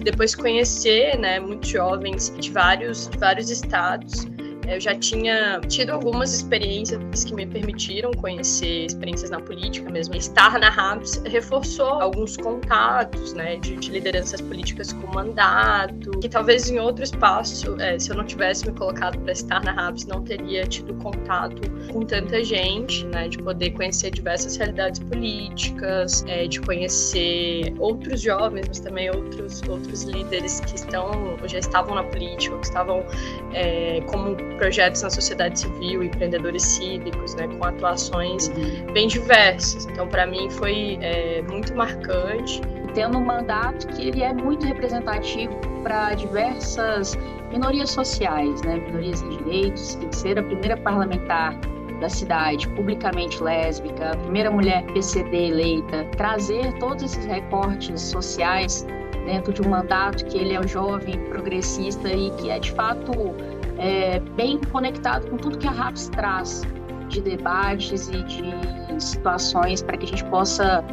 depois conhecer, né, muitos jovens de vários estados. Eu já tinha tido algumas experiências que me permitiram conhecer experiências na política mesmo. Estar na RAPS reforçou alguns contatos, né, de lideranças políticas com mandato, que talvez em outro espaço, se eu não tivesse me colocado para estar na RAPS, não teria tido contato com tanta gente, né, de poder conhecer diversas realidades políticas, de conhecer outros jovens, mas também outros líderes que já estavam na política, que estavam como projetos na sociedade civil, empreendedores cívicos, né, com atuações bem diversas. Então, para mim, foi muito marcante. Tendo um mandato que ele é muito representativo para diversas minorias sociais, né, minorias em direitos, de ser a primeira parlamentar da cidade, publicamente lésbica, a primeira mulher PCD eleita, trazer todos esses recortes sociais dentro de um mandato que ele é um jovem progressista e que é, de fato, bem conectado com tudo que a RAPS traz de debates e de situações para que a gente possa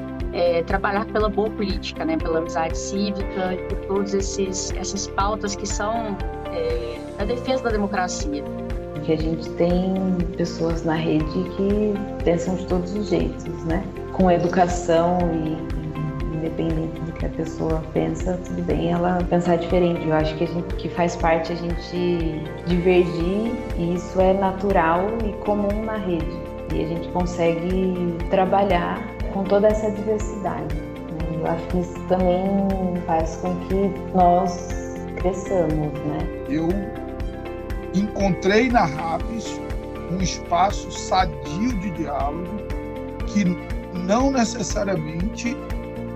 trabalhar pela boa política, né, pela amizade cívica e por todas essas pautas que são a defesa da democracia. Porque a gente tem pessoas na rede que pensam de todos os jeitos, né? Com educação e independente do que a pessoa pensa, tudo bem ela pensar diferente. Eu acho que faz parte a gente divergir e isso é natural e comum na rede. E a gente consegue trabalhar com toda essa diversidade, né? Eu acho que isso também faz com que nós cresçamos, né? Eu encontrei na RAPS um espaço sadio de diálogo que não necessariamente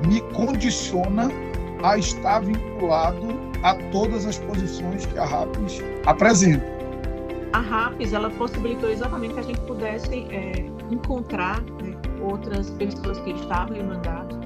me condiciona a estar vinculado a todas as posições que a RAPS apresenta. A RAPS, ela possibilitou exatamente que a gente pudesse encontrar, né, outras pessoas que estavam em mandato,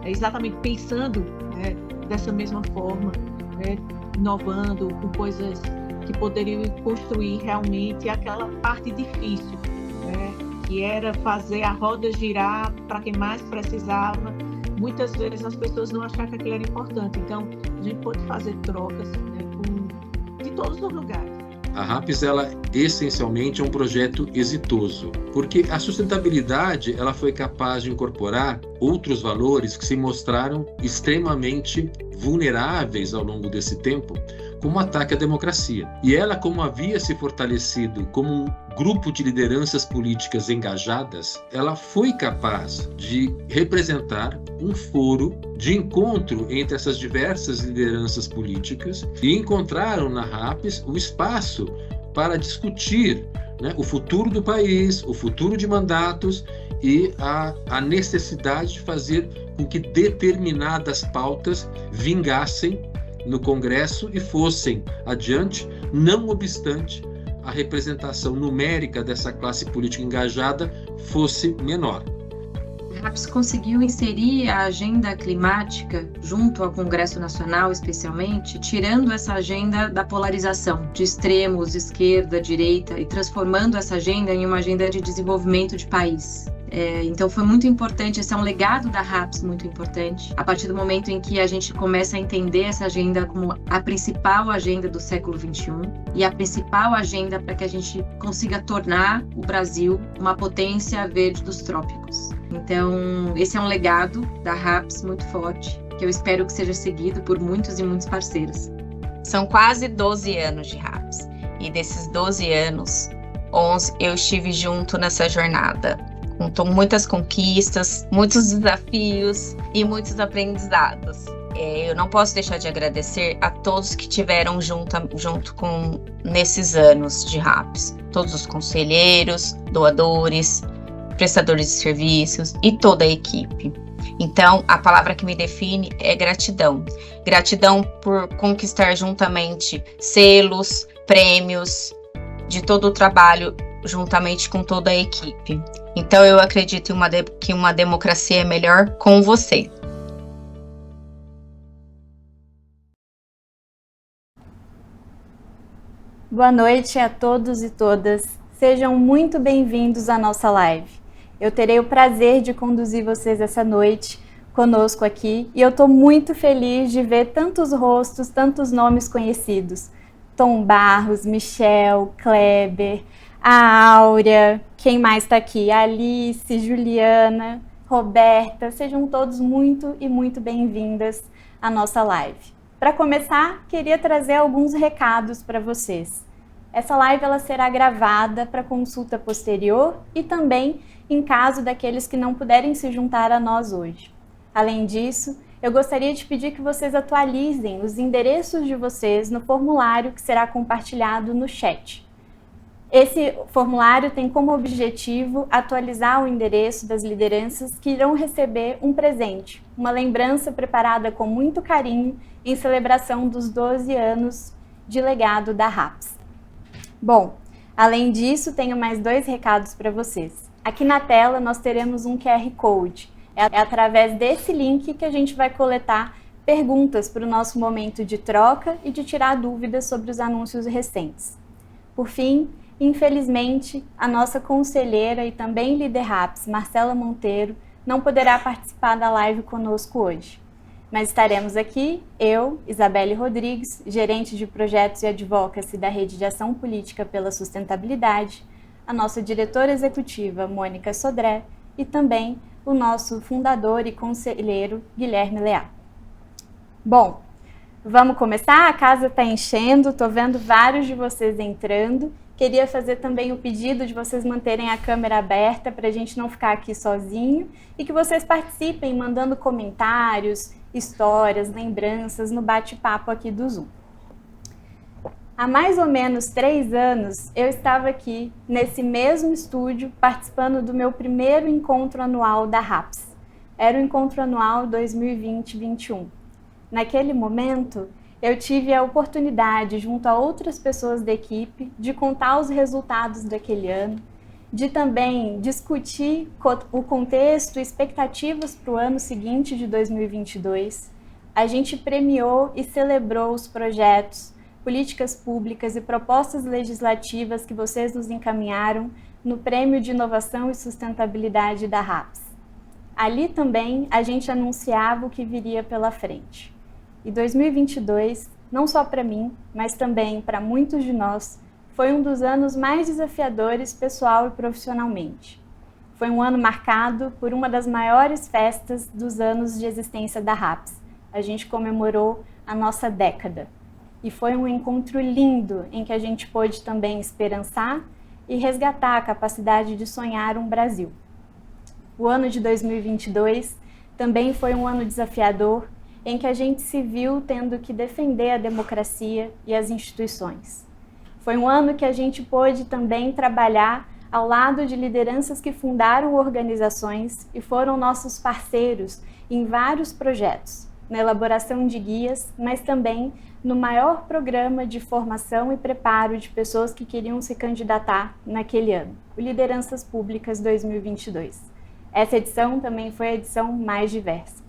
exatamente pensando, né, dessa mesma forma, né, inovando com coisas que poderiam construir realmente aquela parte difícil, né, que era fazer a roda girar para quem mais precisava. Muitas vezes as pessoas não achavam que aquilo era importante. Então, a gente pode fazer trocas, né, de todos os lugares. A RAPS, ela essencialmente é um projeto exitoso, porque a sustentabilidade ela foi capaz de incorporar outros valores que se mostraram extremamente vulneráveis ao longo desse tempo, como ataque à democracia. E ela, como havia se fortalecido como um grupo de lideranças políticas engajadas, ela foi capaz de representar um foro de encontro entre essas diversas lideranças políticas e encontraram na RAPS o espaço para discutir, né, o futuro do país, o futuro de mandatos e a necessidade de fazer com que determinadas pautas vingassem no Congresso e fossem adiante, não obstante a representação numérica dessa classe política engajada fosse menor. A RAPS conseguiu inserir a agenda climática junto ao Congresso Nacional, especialmente, tirando essa agenda da polarização de extremos, esquerda, direita, e transformando essa agenda em uma agenda de desenvolvimento de país. Então foi muito importante, esse é um legado da RAPS muito importante, a partir do momento em que a gente começa a entender essa agenda como a principal agenda do século XXI e a principal agenda para que a gente consiga tornar o Brasil uma potência verde dos trópicos. Então esse é um legado da RAPS muito forte, que eu espero que seja seguido por muitos e muitos parceiros. São quase 12 anos de RAPS, e desses 12 anos, 11 eu estive junto nessa jornada. Com muitas conquistas, muitos desafios e muitos aprendizados. Eu não posso deixar de agradecer a todos que tiveram junto com nesses anos de RAPS. Todos os conselheiros, doadores, prestadores de serviços e toda a equipe. Então, a palavra que me define é gratidão. Gratidão por conquistar juntamente selos, prêmios, de todo o trabalho juntamente com toda a equipe. Então eu acredito que uma democracia é melhor com você. Boa noite a todos e todas. Sejam muito bem-vindos à nossa live. Eu terei o prazer de conduzir vocês essa noite conosco aqui e eu estou muito feliz de ver tantos rostos, tantos nomes conhecidos. Tom Barros, Michel, Kleber, a Áurea, quem mais está aqui? Alice, Juliana, Roberta, sejam todos muito e muito bem-vindas à nossa live. Para começar, queria trazer alguns recados para vocês. Essa live ela será gravada para consulta posterior e também em caso daqueles que não puderem se juntar a nós hoje. Além disso, eu gostaria de pedir que vocês atualizem os endereços de vocês no formulário que será compartilhado no chat. Esse formulário tem como objetivo atualizar o endereço das lideranças que irão receber um presente, uma lembrança preparada com muito carinho em celebração dos 12 anos de legado da RAPS. Bom, além disso, tenho mais 2 recados para vocês. Aqui na tela nós teremos um QR Code. É através desse link que a gente vai coletar perguntas para o nosso momento de troca e de tirar dúvidas sobre os anúncios recentes. Por fim, infelizmente, a nossa conselheira e também líder RAPS, Marcela Monteiro, não poderá participar da live conosco hoje. Mas estaremos aqui, eu, Isabelle Rodrigues, gerente de projetos e advocacy da Rede de Ação Política pela Sustentabilidade, a nossa diretora executiva, Mônica Sodré, e também o nosso fundador e conselheiro, Guilherme Leal. Bom, vamos começar? A casa está enchendo, estou vendo vários de vocês entrando. Queria fazer também o pedido de vocês manterem a câmera aberta para a gente não ficar aqui sozinho e que vocês participem mandando comentários, histórias, lembranças no bate-papo aqui do Zoom. Há mais ou menos 3 anos, eu estava aqui, nesse mesmo estúdio, participando do meu primeiro encontro anual da RAPS. Era o encontro anual 2020-21. Naquele momento, eu tive a oportunidade, junto a outras pessoas da equipe, de contar os resultados daquele ano, de também discutir o contexto e expectativas para o ano seguinte de 2022. A gente premiou e celebrou os projetos, políticas públicas e propostas legislativas que vocês nos encaminharam no Prêmio de Inovação e Sustentabilidade da RAPS. Ali também a gente anunciava o que viria pela frente. E 2022, não só para mim, mas também para muitos de nós, foi um dos anos mais desafiadores pessoal e profissionalmente. Foi um ano marcado por uma das maiores festas dos anos de existência da RAPS. A gente comemorou a nossa década. E foi um encontro lindo em que a gente pôde também esperançar e resgatar a capacidade de sonhar um Brasil. O ano de 2022 também foi um ano desafiador em que a gente se viu tendo que defender a democracia e as instituições. Foi um ano que a gente pôde também trabalhar ao lado de lideranças que fundaram organizações e foram nossos parceiros em vários projetos, na elaboração de guias, mas também no maior programa de formação e preparo de pessoas que queriam se candidatar naquele ano, o Lideranças Públicas 2022. Essa edição também foi a edição mais diversa.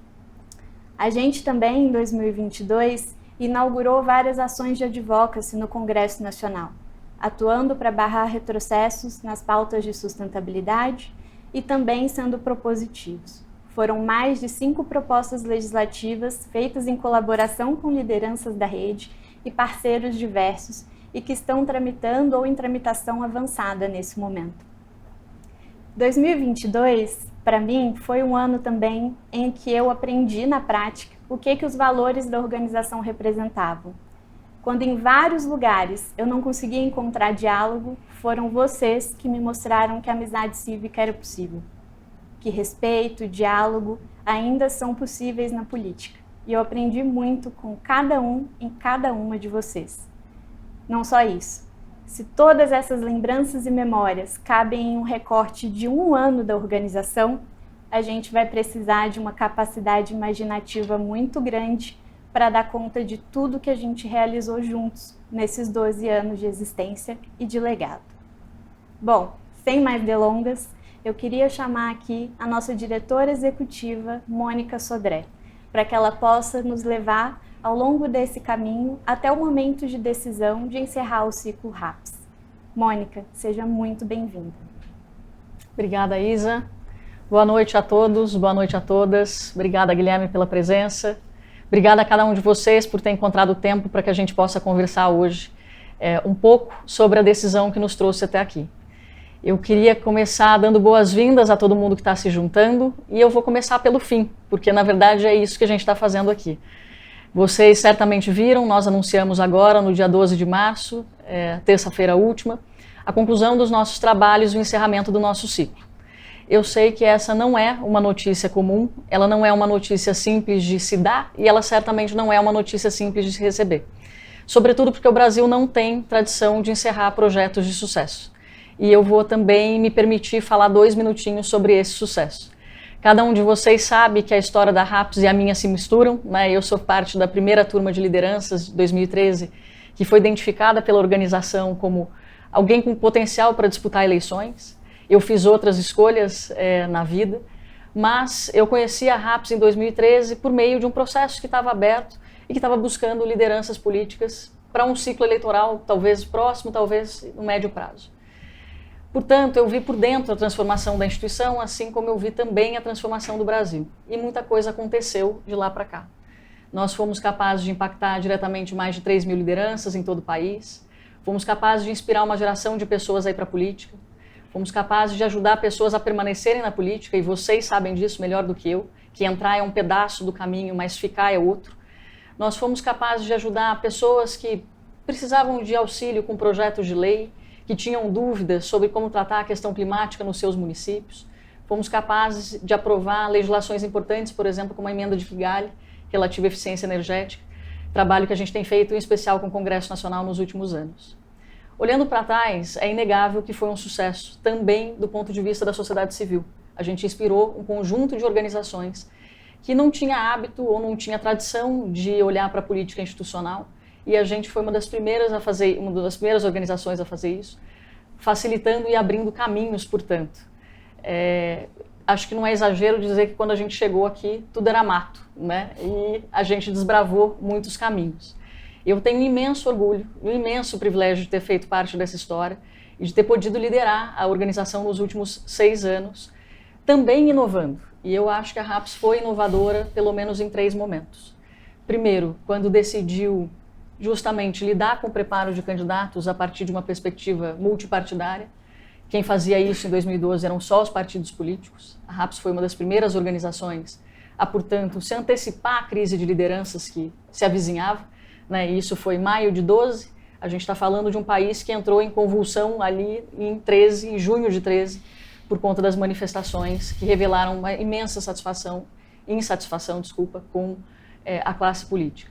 A gente também, em 2022, inaugurou várias ações de advocacy no Congresso Nacional, atuando para barrar retrocessos nas pautas de sustentabilidade e também sendo propositivos. Foram mais de 5 propostas legislativas feitas em colaboração com lideranças da rede e parceiros diversos e que estão tramitando ou em tramitação avançada nesse momento. 2022, para mim, foi um ano também em que eu aprendi na prática o que os valores da organização representavam. Quando em vários lugares eu não conseguia encontrar diálogo, foram vocês que me mostraram que a amizade cívica era possível. Que respeito e diálogo ainda são possíveis na política. E eu aprendi muito com cada um em cada uma de vocês. Não só isso. Se todas essas lembranças e memórias cabem em um recorte de 1 ano da organização, a gente vai precisar de uma capacidade imaginativa muito grande para dar conta de tudo que a gente realizou juntos nesses 12 anos de existência e de legado. Bom, sem mais delongas, eu queria chamar aqui a nossa diretora executiva, Mônica Sodré, para que ela possa nos levar ao longo desse caminho até o momento de decisão de encerrar o ciclo RAPS. Mônica, seja muito bem-vinda. Obrigada, Isa. Boa noite a todos, boa noite a todas. Obrigada, Guilherme, pela presença. Obrigada a cada um de vocês por ter encontrado tempo para que a gente possa conversar hoje um pouco sobre a decisão que nos trouxe até aqui. Eu queria começar dando boas-vindas a todo mundo que está se juntando e eu vou começar pelo fim, porque na verdade é isso que a gente está fazendo aqui. Vocês certamente viram, nós anunciamos agora, no dia 12 de março, terça-feira última, a conclusão dos nossos trabalhos e o encerramento do nosso ciclo. Eu sei que essa não é uma notícia comum, ela não é uma notícia simples de se dar e ela certamente não é uma notícia simples de se receber. Sobretudo porque o Brasil não tem tradição de encerrar projetos de sucesso. E eu vou também me permitir falar 2 minutinhos sobre esse sucesso. Cada um de vocês sabe que a história da RAPS e a minha se misturam, né? Eu sou parte da primeira turma de lideranças de 2013, que foi identificada pela organização como alguém com potencial para disputar eleições. Eu fiz outras escolhas na vida, mas eu conheci a RAPS em 2013 por meio de um processo que estava aberto e que estava buscando lideranças políticas para um ciclo eleitoral, talvez próximo, talvez no médio prazo. Portanto, eu vi por dentro a transformação da instituição, assim como eu vi também a transformação do Brasil. E muita coisa aconteceu de lá para cá. Nós fomos capazes de impactar diretamente mais de 3 mil lideranças em todo o país, fomos capazes de inspirar uma geração de pessoas a ir para a política, fomos capazes de ajudar pessoas a permanecerem na política, e vocês sabem disso melhor do que eu, que entrar é um pedaço do caminho, mas ficar é outro. Nós fomos capazes de ajudar pessoas que precisavam de auxílio com projetos de lei, que tinham dúvidas sobre como tratar a questão climática nos seus municípios. Fomos capazes de aprovar legislações importantes, por exemplo, como a emenda de Figali, relativa à eficiência energética, trabalho que a gente tem feito em especial com o Congresso Nacional nos últimos anos. Olhando para trás, é inegável que foi um sucesso, também do ponto de vista da sociedade civil. A gente inspirou um conjunto de organizações que não tinha hábito ou não tinha tradição de olhar para a política institucional, e a gente foi uma das primeiras organizações a fazer isso, facilitando e abrindo caminhos, portanto. Acho que não é exagero dizer que quando a gente chegou aqui, tudo era mato, né? E a gente desbravou muitos caminhos. Eu tenho um imenso orgulho, um imenso privilégio de ter feito parte dessa história e de ter podido liderar a organização nos últimos 6 anos, também inovando. E eu acho que a RAPS foi inovadora, pelo menos em 3 momentos. Primeiro, quando decidiu justamente lidar com o preparo de candidatos a partir de uma perspectiva multipartidária. Quem fazia isso em 2012 eram só os partidos políticos. A RAPS foi uma das primeiras organizações a, portanto, se antecipar à crise de lideranças que se avizinhava, né? E isso foi em maio de 12. A gente está falando de um país que entrou em convulsão ali em junho de 13, por conta das manifestações que revelaram uma imensa insatisfação com a classe política.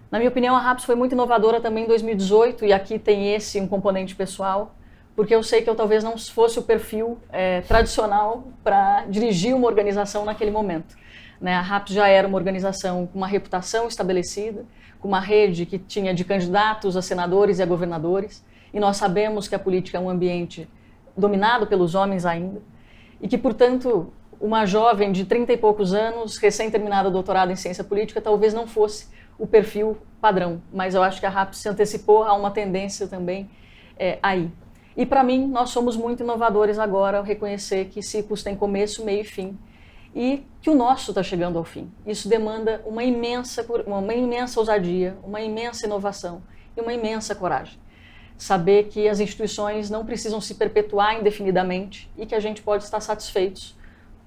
Na minha opinião, a RAPS foi muito inovadora também em 2018, e aqui tem um componente pessoal, porque eu sei que eu talvez não fosse o perfil tradicional para dirigir uma organização naquele momento. Né? A RAPS já era uma organização com uma reputação estabelecida, com uma rede que tinha de candidatos a senadores e a governadores, e nós sabemos que a política é um ambiente dominado pelos homens ainda, e que, portanto, uma jovem de 30 e poucos anos, recém-terminada doutorado em ciência política, talvez não fosse o perfil padrão, mas eu acho que a RAPS se antecipou a uma tendência também aí. E para mim, nós somos muito inovadores agora ao reconhecer que ciclos têm começo, meio e fim, e que o nosso está chegando ao fim. Isso demanda uma imensa ousadia, uma imensa inovação e uma imensa coragem. Saber que as instituições não precisam se perpetuar indefinidamente e que a gente pode estar satisfeitos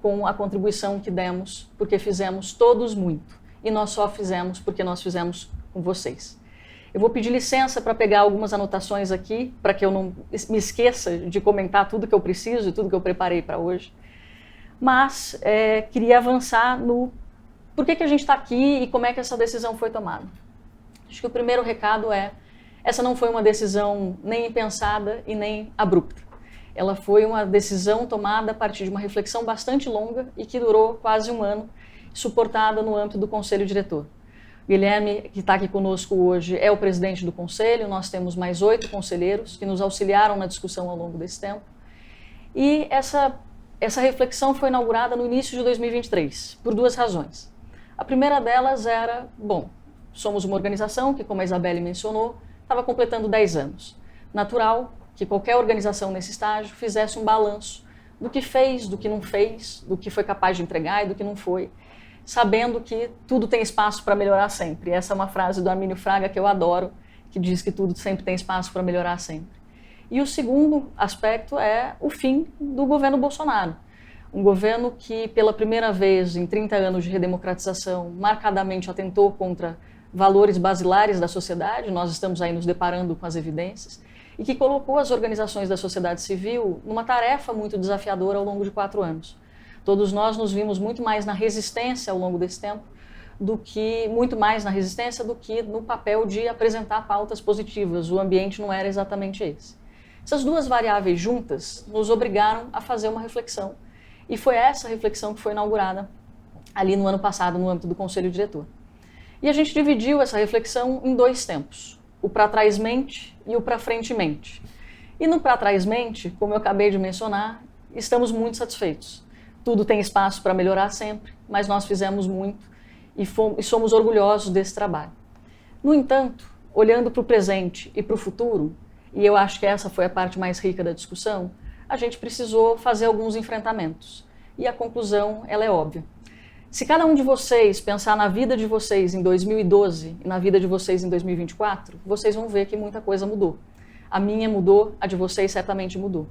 com a contribuição que demos, porque fizemos todos muito. E nós só fizemos porque nós fizemos com vocês. Eu vou pedir licença para pegar algumas anotações aqui, para que eu não me esqueça de comentar tudo que eu preciso e tudo que eu preparei para hoje. Mas queria avançar no por que a gente está aqui e como é que essa decisão foi tomada. Acho que o primeiro recado essa não foi uma decisão nem impensada e nem abrupta. Ela foi uma decisão tomada a partir de uma reflexão bastante longa e que durou quase 1 ano, suportada no âmbito do Conselho Diretor. O Guilherme, que está aqui conosco hoje, é o presidente do Conselho, nós temos mais 8 conselheiros que nos auxiliaram na discussão ao longo desse tempo. E essa reflexão foi inaugurada no início de 2023, por 2 razões. A primeira delas era, somos uma organização que, como a Isabelle mencionou, estava completando 10 anos. Natural que qualquer organização nesse estágio fizesse um balanço do que fez, do que não fez, do que foi capaz de entregar e do que não foi, sabendo que tudo tem espaço para melhorar sempre. Essa é uma frase do Armínio Fraga que eu adoro, que diz que tudo sempre tem espaço para melhorar sempre. E o segundo aspecto é o fim do governo Bolsonaro. Um governo que, pela primeira vez em 30 anos de redemocratização, marcadamente atentou contra valores basilares da sociedade, nós estamos aí nos deparando com as evidências, e que colocou as organizações da sociedade civil numa tarefa muito desafiadora ao longo de 4 anos. Todos nós nos vimos muito mais na resistência ao longo desse tempo, do que no papel de apresentar pautas positivas. O ambiente não era exatamente esse. Essas duas variáveis juntas nos obrigaram a fazer uma reflexão. E foi essa reflexão que foi inaugurada ali no ano passado, no âmbito do Conselho Diretor. E a gente dividiu essa reflexão em 2 tempos, o para trás mente e o para frente mente. E no para trás mente, como eu acabei de mencionar, estamos muito satisfeitos. Tudo tem espaço para melhorar sempre, mas nós fizemos muito e somos orgulhosos desse trabalho. No entanto, olhando para o presente e para o futuro, e eu acho que essa foi a parte mais rica da discussão, a gente precisou fazer alguns enfrentamentos. E a conclusão, ela é óbvia. Se cada um de vocês pensar na vida de vocês em 2012 e na vida de vocês em 2024, vocês vão ver que muita coisa mudou. A minha mudou, a de vocês certamente mudou.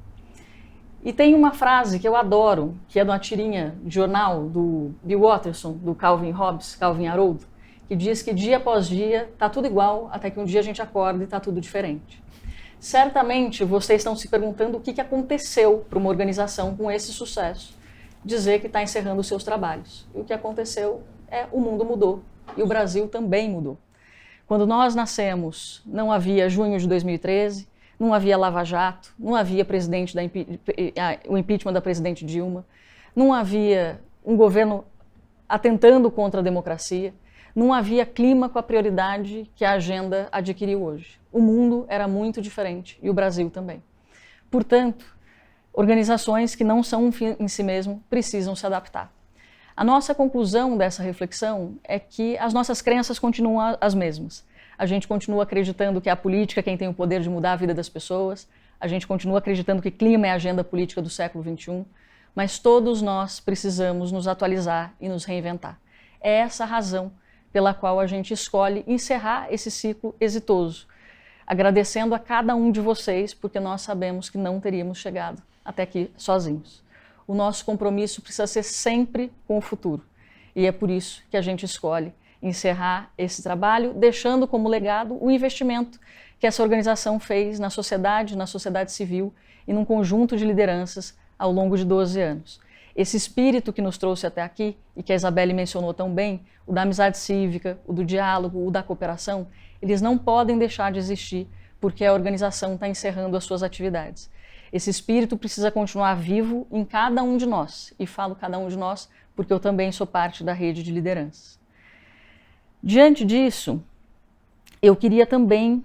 E tem uma frase que eu adoro, que é de uma tirinha de jornal do Bill Watterson, do Calvin Hobbes, Calvin Haroldo, que diz que dia após dia está tudo igual, até que um dia a gente acorda e está tudo diferente. Certamente vocês estão se perguntando o que aconteceu para uma organização com esse sucesso dizer que está encerrando os seus trabalhos. E o que aconteceu é o mundo mudou e o Brasil também mudou. Quando nós nascemos, não havia junho de 2013, não havia Lava Jato, não havia o impeachment da presidente Dilma, não havia um governo atentando contra a democracia, não havia clima com a prioridade que a agenda adquiriu hoje. O mundo era muito diferente e o Brasil também. Portanto, organizações que não são um fim em si mesmo precisam se adaptar. A nossa conclusão dessa reflexão é que as nossas crenças continuam as mesmas. A gente continua acreditando que é a política quem tem o poder de mudar a vida das pessoas, a gente continua acreditando que clima é a agenda política do século XXI, mas todos nós precisamos nos atualizar e nos reinventar. É essa a razão pela qual a gente escolhe encerrar esse ciclo exitoso, agradecendo a cada um de vocês, porque nós sabemos que não teríamos chegado até aqui sozinhos. O nosso compromisso precisa ser sempre com o futuro, e é por isso que a gente escolhe encerrar esse trabalho, deixando como legado o investimento que essa organização fez na sociedade civil e num conjunto de lideranças ao longo de 12 anos. Esse espírito que nos trouxe até aqui, e que a Isabelle mencionou tão bem, o da amizade cívica, o do diálogo, o da cooperação, eles não podem deixar de existir porque a organização está encerrando as suas atividades. Esse espírito precisa continuar vivo em cada um de nós, e falo cada um de nós porque eu também sou parte da rede de lideranças. Diante disso, eu queria também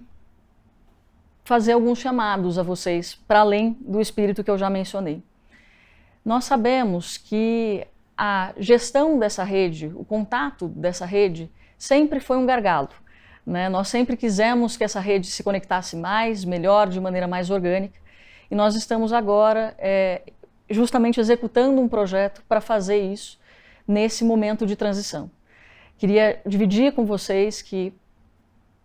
fazer alguns chamados a vocês, para além do espírito que eu já mencionei. Nós sabemos que a gestão dessa rede, o contato dessa rede, sempre foi um gargalo, né? Nós sempre quisemos que essa rede se conectasse mais, melhor, de maneira mais orgânica, e nós estamos agora justamente executando um projeto para fazer isso nesse momento de transição. Queria dividir com vocês que,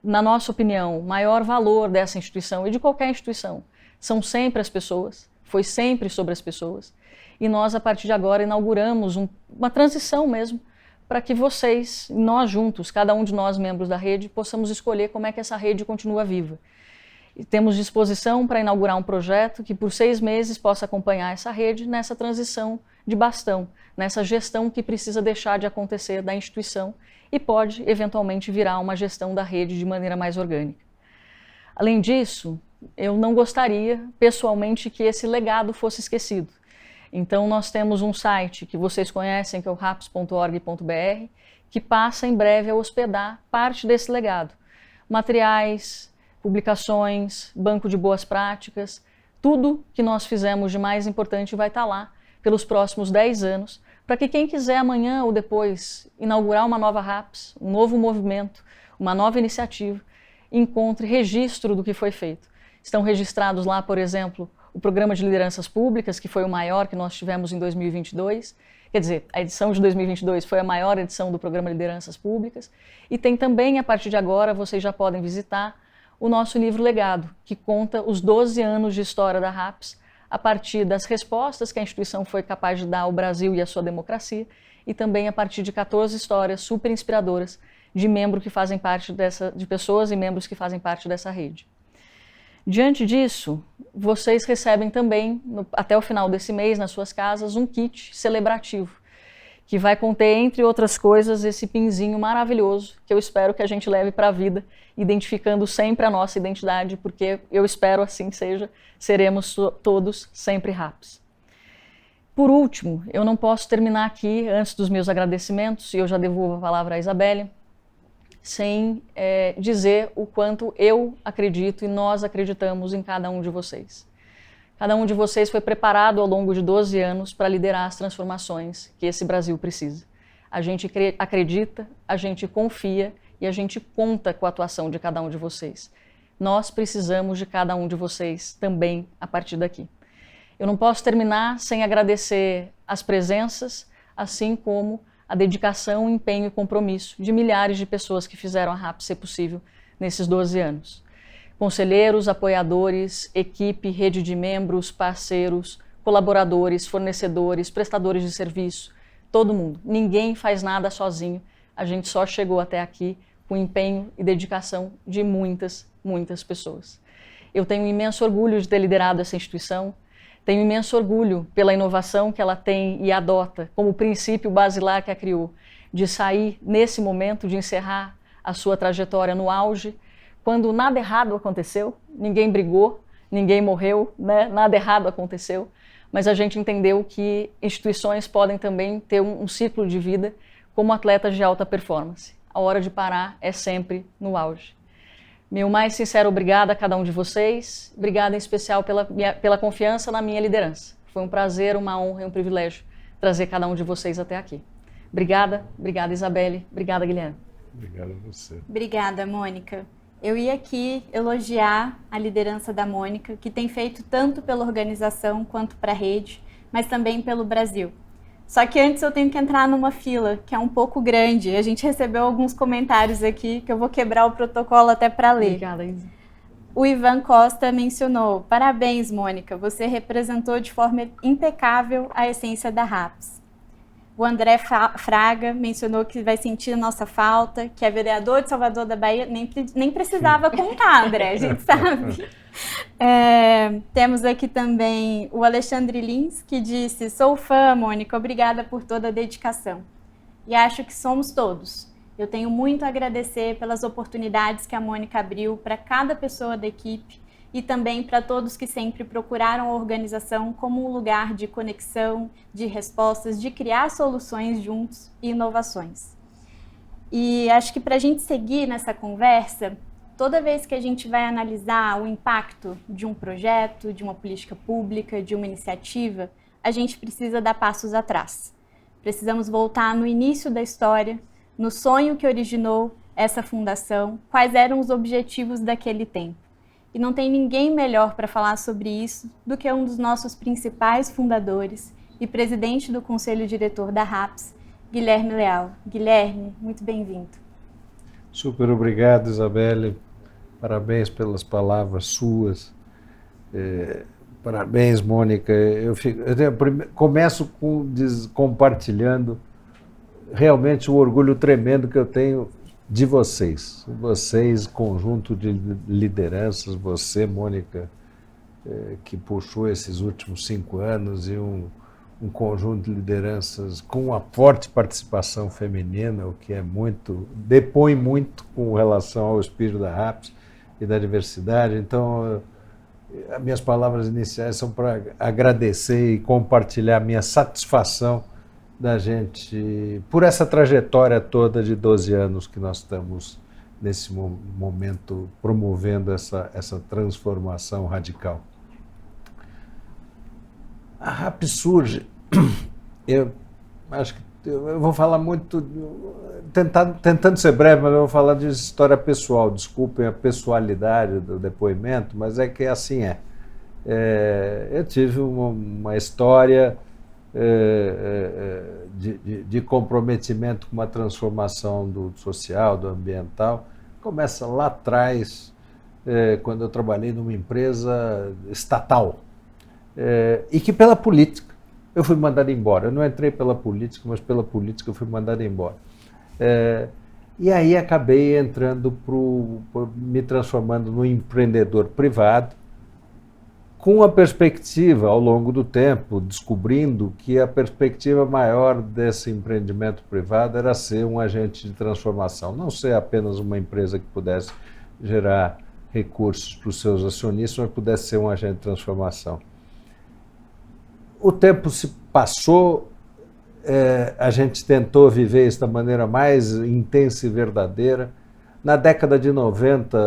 na nossa opinião, o maior valor dessa instituição e de qualquer instituição são sempre as pessoas, foi sempre sobre as pessoas, e nós, a partir de agora, inauguramos uma transição mesmo para que vocês, nós juntos, cada um de nós, membros da rede, possamos escolher como é que essa rede continua viva. E temos disposição para inaugurar um projeto que, por 6 meses, possa acompanhar essa rede nessa transição de bastão, nessa gestão que precisa deixar de acontecer da instituição e pode, eventualmente, virar uma gestão da rede de maneira mais orgânica. Além disso, eu não gostaria, pessoalmente, que esse legado fosse esquecido. Então, nós temos um site que vocês conhecem, que é o raps.org.br, que passa em breve a hospedar parte desse legado. Materiais, publicações, banco de boas práticas, tudo que nós fizemos de mais importante vai estar lá pelos próximos 10 anos, para que quem quiser amanhã ou depois inaugurar uma nova RAPS, um novo movimento, uma nova iniciativa, encontre registro do que foi feito. Estão registrados lá, por exemplo, o programa de lideranças públicas, que foi o maior que nós tivemos em 2022. Quer dizer, a edição de 2022 foi a maior edição do programa Lideranças Públicas. E tem também, a partir de agora, vocês já podem visitar o nosso livro Legado, que conta os 12 anos de história da RAPS, a partir das respostas que a instituição foi capaz de dar ao Brasil e à sua democracia, e também a partir de 14 histórias super inspiradoras de membros que fazem parte de pessoas e membros que fazem parte dessa rede. Diante disso, vocês recebem também, até o final desse mês, nas suas casas, um kit celebrativo, que vai conter, entre outras coisas, esse pinzinho maravilhoso, que eu espero que a gente leve para a vida, identificando sempre a nossa identidade, porque eu espero assim seja, seremos todos sempre RAPS. Por último, eu não posso terminar aqui, antes dos meus agradecimentos, e eu já devolvo a palavra à Isabelle, sem dizer o quanto eu acredito e nós acreditamos em cada um de vocês. Cada um de vocês foi preparado ao longo de 12 anos para liderar as transformações que esse Brasil precisa. A gente acredita, a gente confia e a gente conta com a atuação de cada um de vocês. Nós precisamos de cada um de vocês também a partir daqui. Eu não posso terminar sem agradecer as presenças, assim como a dedicação, empenho e compromisso de milhares de pessoas que fizeram a RAPS ser possível nesses 12 anos. Conselheiros, apoiadores, equipe, rede de membros, parceiros, colaboradores, fornecedores, prestadores de serviço, todo mundo. Ninguém faz nada sozinho. A gente só chegou até aqui com empenho e dedicação de muitas, muitas pessoas. Eu tenho um imenso orgulho de ter liderado essa instituição. Tenho imenso orgulho pela inovação que ela tem e adota como princípio basilar que a criou, de sair nesse momento, de encerrar a sua trajetória no auge, quando nada errado aconteceu, ninguém brigou, ninguém morreu, né? Nada errado aconteceu, mas a gente entendeu que instituições podem também ter um ciclo de vida como atletas de alta performance. A hora de parar é sempre no auge. Meu mais sincero obrigado a cada um de vocês, obrigada em especial pela confiança na minha liderança. Foi um prazer, uma honra e um privilégio trazer cada um de vocês até aqui. Obrigada Isabelle, obrigada Guilherme. Obrigado a você. Obrigada, Mônica. Eu ia aqui elogiar a liderança da Mônica, que tem feito tanto pela organização quanto para a rede, mas também pelo Brasil. Só que antes eu tenho que entrar numa fila, que é um pouco grande. A gente recebeu alguns comentários aqui, que eu vou quebrar o protocolo até para ler. Obrigada, Isa. O Ivan Costa mencionou: parabéns, Mônica, você representou de forma impecável a essência da RAPS. O André Fraga mencionou que vai sentir a nossa falta, que é vereador de Salvador da Bahia, nem precisava contar, André, a gente sabe. Temos aqui também o Alexandre Lins, que disse: sou fã, Mônica, obrigada por toda a dedicação. E acho que somos todos. Eu tenho muito a agradecer pelas oportunidades que a Mônica abriu para cada pessoa da equipe e também para todos que sempre procuraram a organização como um lugar de conexão, de respostas, de criar soluções juntos e inovações. E acho que para a gente seguir nessa conversa, toda vez que a gente vai analisar o impacto de um projeto, de uma política pública, de uma iniciativa, a gente precisa dar passos atrás. Precisamos voltar no início da história, no sonho que originou essa fundação, quais eram os objetivos daquele tempo. E não tem ninguém melhor para falar sobre isso do que um dos nossos principais fundadores e presidente do Conselho Diretor da RAPS, Guilherme Leal. Guilherme, muito bem-vindo. Super obrigado, Isabelle. Parabéns pelas palavras suas. Parabéns, Mônica. Começo compartilhando realmente o orgulho tremendo que eu tenho de vocês. Vocês, conjunto de lideranças, você, Mônica, que puxou esses últimos 5 anos, e um conjunto de lideranças com uma forte participação feminina, o que depõe muito com relação ao espírito da RAPS e da diversidade. Então, as minhas palavras iniciais são para agradecer e compartilhar a minha satisfação da gente, por essa trajetória toda de 12 anos que nós estamos, nesse momento, promovendo essa transformação radical. A RAPS surge, eu acho que eu vou falar muito, tentando ser breve, mas eu vou falar de história pessoal, desculpem a pessoalidade do depoimento, mas é que assim é. Eu tive uma história de comprometimento com uma transformação do social, do ambiental. Começa lá atrás, quando eu trabalhei numa empresa estatal, e que pela política eu fui mandado embora. Eu não entrei pela política, mas pela política eu fui mandado embora. E aí acabei entrando me transformando num empreendedor privado, com a perspectiva, ao longo do tempo, descobrindo que a perspectiva maior desse empreendimento privado era ser um agente de transformação, não ser apenas uma empresa que pudesse gerar recursos para os seus acionistas, mas pudesse ser um agente de transformação. O tempo se passou, a gente tentou viver isso da maneira mais intensa e verdadeira. Na década de 90,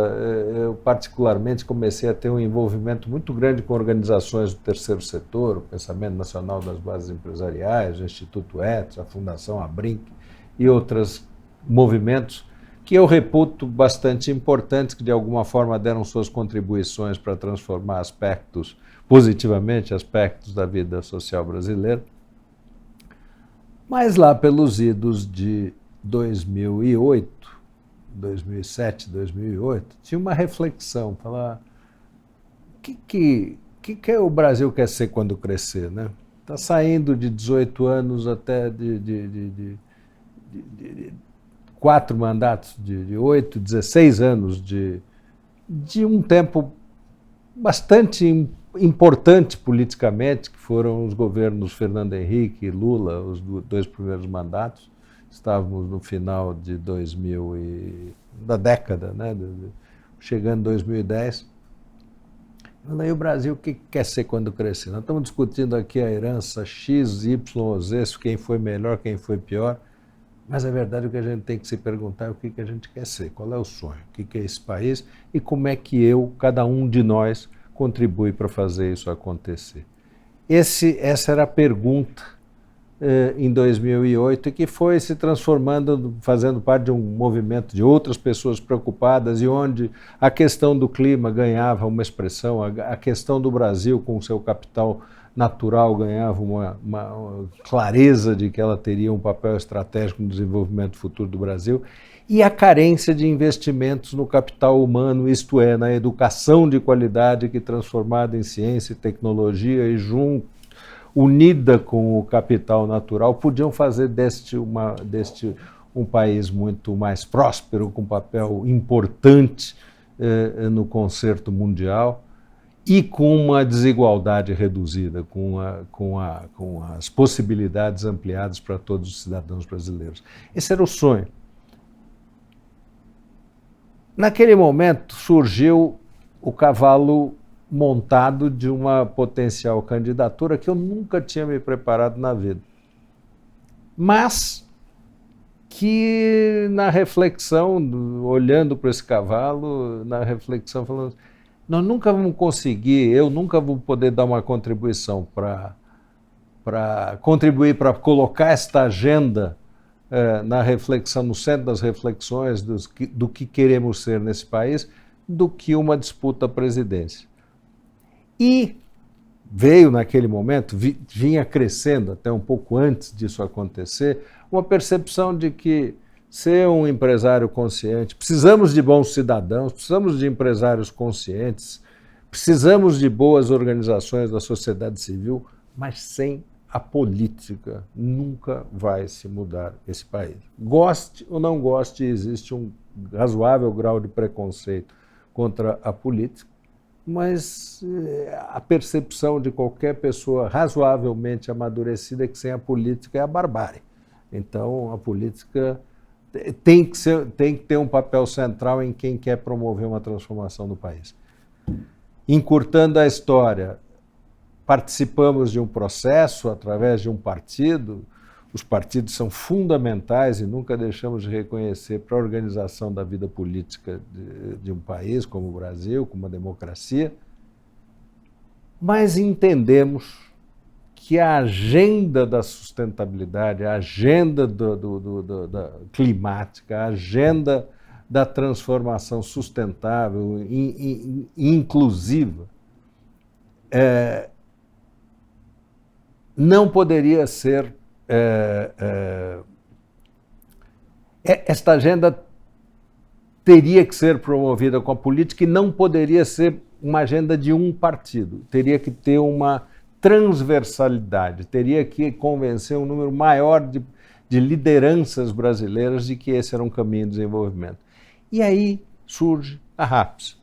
eu particularmente comecei a ter um envolvimento muito grande com organizações do terceiro setor, o Pensamento Nacional das Bases Empresariais, o Instituto Etos, a Fundação Abrinq e outros movimentos que eu reputo bastante importantes, que de alguma forma deram suas contribuições para transformar positivamente aspectos da vida social brasileira. Mas lá pelos idos de 2007, 2008, tinha uma reflexão, falar o que o Brasil quer ser quando crescer, né? Está saindo de 18 anos até de 4 mandatos, de 8, 16 anos de um tempo bastante importante politicamente, que foram os governos Fernando Henrique e Lula, os 2 primeiros mandatos. Estávamos no final de da década, né? Chegando em 2010. E o Brasil, o que quer ser quando crescer? Nós estamos discutindo aqui a herança X, Y ou Z, quem foi melhor, quem foi pior. Mas a verdade, o que a gente tem que se perguntar é o que a gente quer ser, qual é o sonho, o que é esse país e como é que cada um de nós, contribui para fazer isso acontecer. Essa era a pergunta em 2008, que foi se transformando, fazendo parte de um movimento de outras pessoas preocupadas, e onde a questão do clima ganhava uma expressão, a questão do Brasil com seu capital natural ganhava uma clareza de que ela teria um papel estratégico no desenvolvimento futuro do Brasil, e a carência de investimentos no capital humano, isto é, na educação de qualidade que, transformada em ciência e tecnologia e unida com o capital natural, podiam fazer deste um país muito mais próspero, com um papel importante no concerto mundial e com uma desigualdade reduzida, com as possibilidades ampliadas para todos os cidadãos brasileiros. Esse era o sonho. Naquele momento surgiu o cavalo montado de uma potencial candidatura que eu nunca tinha me preparado na vida. Mas que na reflexão, olhando para esse cavalo, na reflexão falando, nós nunca vamos conseguir, eu nunca vou poder dar uma contribuição para contribuir para colocar esta agenda na reflexão, no centro das reflexões do que queremos ser nesse país, do que uma disputa à presidência. E veio naquele momento, vinha crescendo até um pouco antes disso acontecer, uma percepção de que ser um empresário consciente, precisamos de bons cidadãos, precisamos de empresários conscientes, precisamos de boas organizações da sociedade civil, mas sem a política nunca vai se mudar esse país. Goste ou não goste, existe um razoável grau de preconceito contra a política, mas a percepção de qualquer pessoa razoavelmente amadurecida é que sem a política é a barbárie. Então, a política tem que ter um papel central em quem quer promover uma transformação do país. Encurtando a história, participamos de um processo através de um partido. Os partidos são fundamentais e nunca deixamos de reconhecer para a organização da vida política de um país como o Brasil, como uma democracia, mas entendemos que a agenda da sustentabilidade, a agenda da climática, a agenda da transformação sustentável e inclusiva não poderia ser... esta agenda teria que ser promovida com a política e não poderia ser uma agenda de um partido. Teria que ter uma transversalidade, teria que convencer um número maior de lideranças brasileiras de que esse era um caminho de desenvolvimento. E aí surge a RAPS.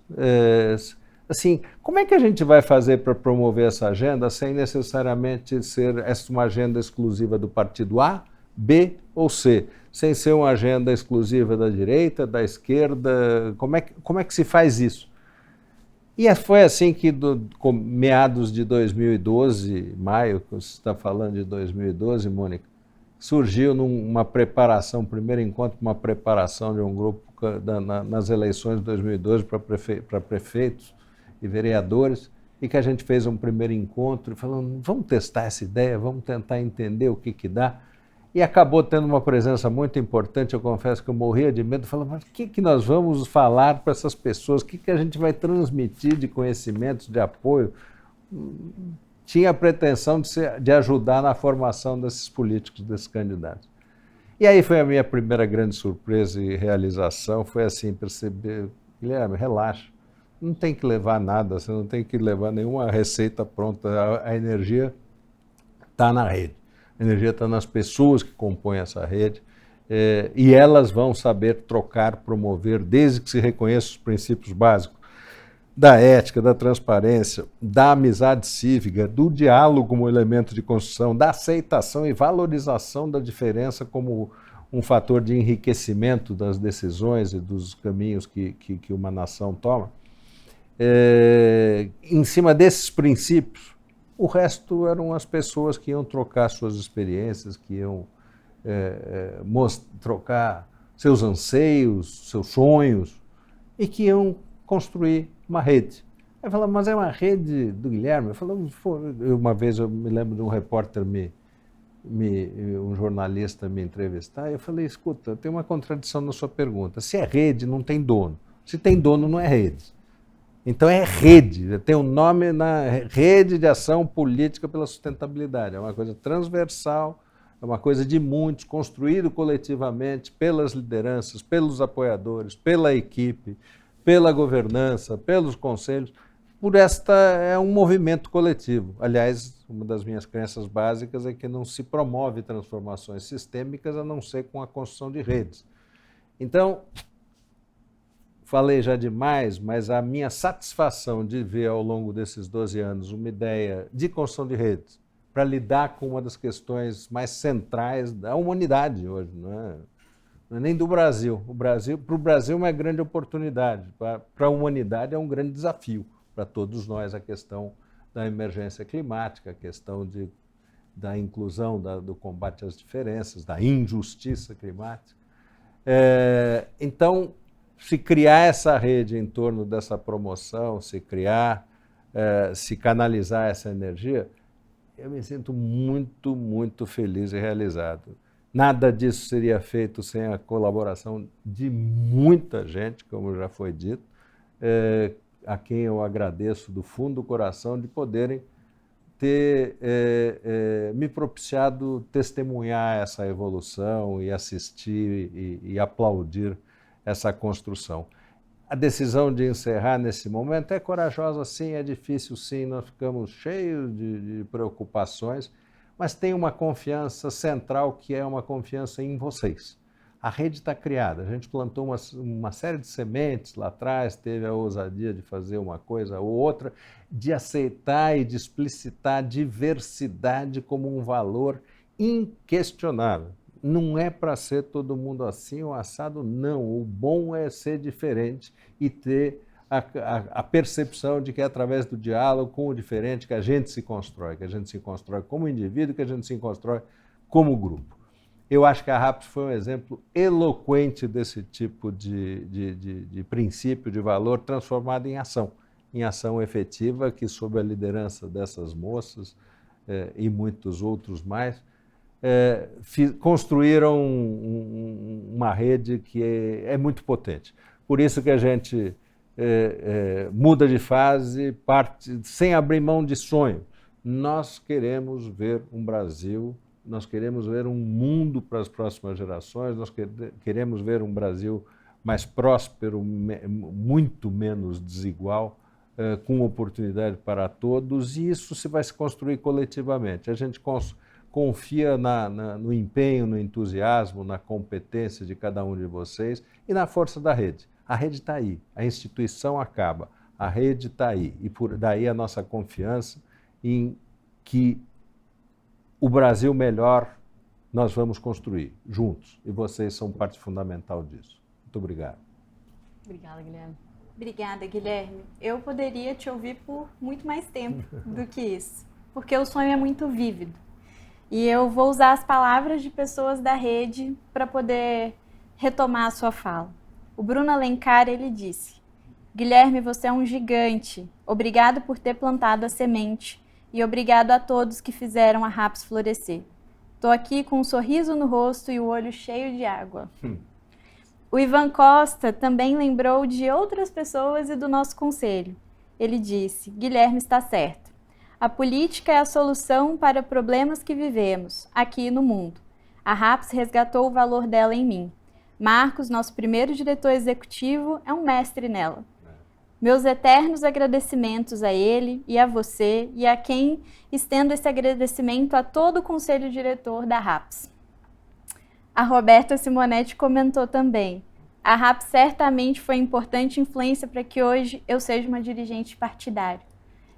Assim, como é que a gente vai fazer para promover essa agenda sem necessariamente ser uma agenda exclusiva do partido A, B ou C? Sem ser uma agenda exclusiva da direita, da esquerda? Como é que se faz isso? E foi assim que, com meados de 2012, maio, que você está falando de 2012, Mônica, surgiu numa preparação, primeiro encontro, uma preparação de um grupo nas eleições de 2012 para prefeitos e vereadores, e que a gente fez um primeiro encontro falando, vamos testar essa ideia, vamos tentar entender o que dá. E acabou tendo uma presença muito importante. Eu confesso que eu morria de medo, falando, mas o que nós vamos falar para essas pessoas? O que a gente vai transmitir de conhecimentos, de apoio? Tinha a pretensão de ajudar na formação desses políticos, desses candidatos. E aí foi a minha primeira grande surpresa e realização, foi assim, perceber, Guilherme, relaxa, não tem que levar nada, você não tem que levar nenhuma receita pronta, a energia está na rede. A energia está nas pessoas que compõem essa rede, e elas vão saber trocar, promover, desde que se reconheçam os princípios básicos da ética, da transparência, da amizade cívica, do diálogo como elemento de construção, da aceitação e valorização da diferença como um fator de enriquecimento das decisões e dos caminhos que uma nação toma. Em cima desses princípios, o resto eram as pessoas que iam trocar suas experiências, que iam trocar seus anseios, seus sonhos, e que iam construir uma rede. Eu falava, mas é uma rede do Guilherme? Eu falava, uma vez eu me lembro de um repórter, um jornalista me entrevistar, e eu falei, escuta, tem uma contradição na sua pergunta. Se é rede, não tem dono. Se tem dono, não é rede. Então é rede, tem um nome na Rede de Ação Política pela Sustentabilidade. É uma coisa transversal, é uma coisa de muitos, construído coletivamente pelas lideranças, pelos apoiadores, pela equipe, pela governança, pelos conselhos. É um movimento coletivo. Aliás, uma das minhas crenças básicas é que não se promove transformações sistêmicas a não ser com a construção de redes. Então, falei já demais, mas a minha satisfação de ver ao longo desses 12 anos uma ideia de construção de redes para lidar com uma das questões mais centrais da humanidade hoje, não é nem do Brasil. Para o Brasil é uma grande oportunidade, para a humanidade é um grande desafio, para todos nós, a questão da emergência climática, a questão da inclusão, do combate às diferenças, da injustiça climática. Então, se criar essa rede em torno dessa promoção, se canalizar essa energia, eu me sinto muito, muito feliz e realizado. Nada disso seria feito sem a colaboração de muita gente, como já foi dito, a quem eu agradeço do fundo do coração de poderem ter me propiciado testemunhar essa evolução e assistir e aplaudir essa construção. A decisão de encerrar nesse momento é corajosa sim, é difícil sim, nós ficamos cheios de preocupações, mas tem uma confiança central que é uma confiança em vocês. A rede está criada, a gente plantou uma série de sementes lá atrás, teve a ousadia de fazer uma coisa ou outra, de aceitar e de explicitar a diversidade como um valor inquestionável. Não é para ser todo mundo assim ou assado, não. O bom é ser diferente e ter a percepção de que é através do diálogo com o diferente que a gente se constrói como indivíduo, que a gente se constrói como grupo. Eu acho que a RAPS foi um exemplo eloquente desse tipo de princípio, de valor transformado em ação efetiva, que sob a liderança dessas moças e muitos outros mais, construíram uma rede que é muito potente. Por isso que a gente muda de fase, parte sem abrir mão de sonho. Nós queremos ver um Brasil, nós queremos ver um mundo para as próximas gerações, nós queremos ver um Brasil mais próspero, muito menos desigual, com oportunidade para todos, e isso se vai se construir coletivamente. A gente confia no empenho, no entusiasmo, na competência de cada um de vocês e na força da rede. A rede está aí, a instituição acaba, a rede está aí, e por daí a nossa confiança em que o Brasil melhor nós vamos construir juntos, e vocês são parte fundamental disso. Muito obrigado. Obrigada, Guilherme. Obrigada, Guilherme. Eu poderia te ouvir por muito mais tempo do que isso, porque o sonho é muito vívido. E eu vou usar as palavras de pessoas da rede para poder retomar a sua fala. O Bruno Alencar, ele disse: Guilherme, você é um gigante. Obrigado por ter plantado a semente e obrigado a todos que fizeram a RAPS florescer. Estou aqui com um sorriso no rosto e o olho cheio de água. O Ivan Costa também lembrou de outras pessoas e do nosso conselho. Ele disse: Guilherme está certo. A política é a solução para problemas que vivemos, aqui e no mundo. A RAPS resgatou o valor dela em mim. Marcos, nosso primeiro diretor executivo, é um mestre nela. Meus eternos agradecimentos a ele e a você, e a quem estendo esse agradecimento a todo o conselho diretor da RAPS. A Roberta Simonetti comentou também: a RAPS certamente foi importante influência para que hoje eu seja uma dirigente partidária.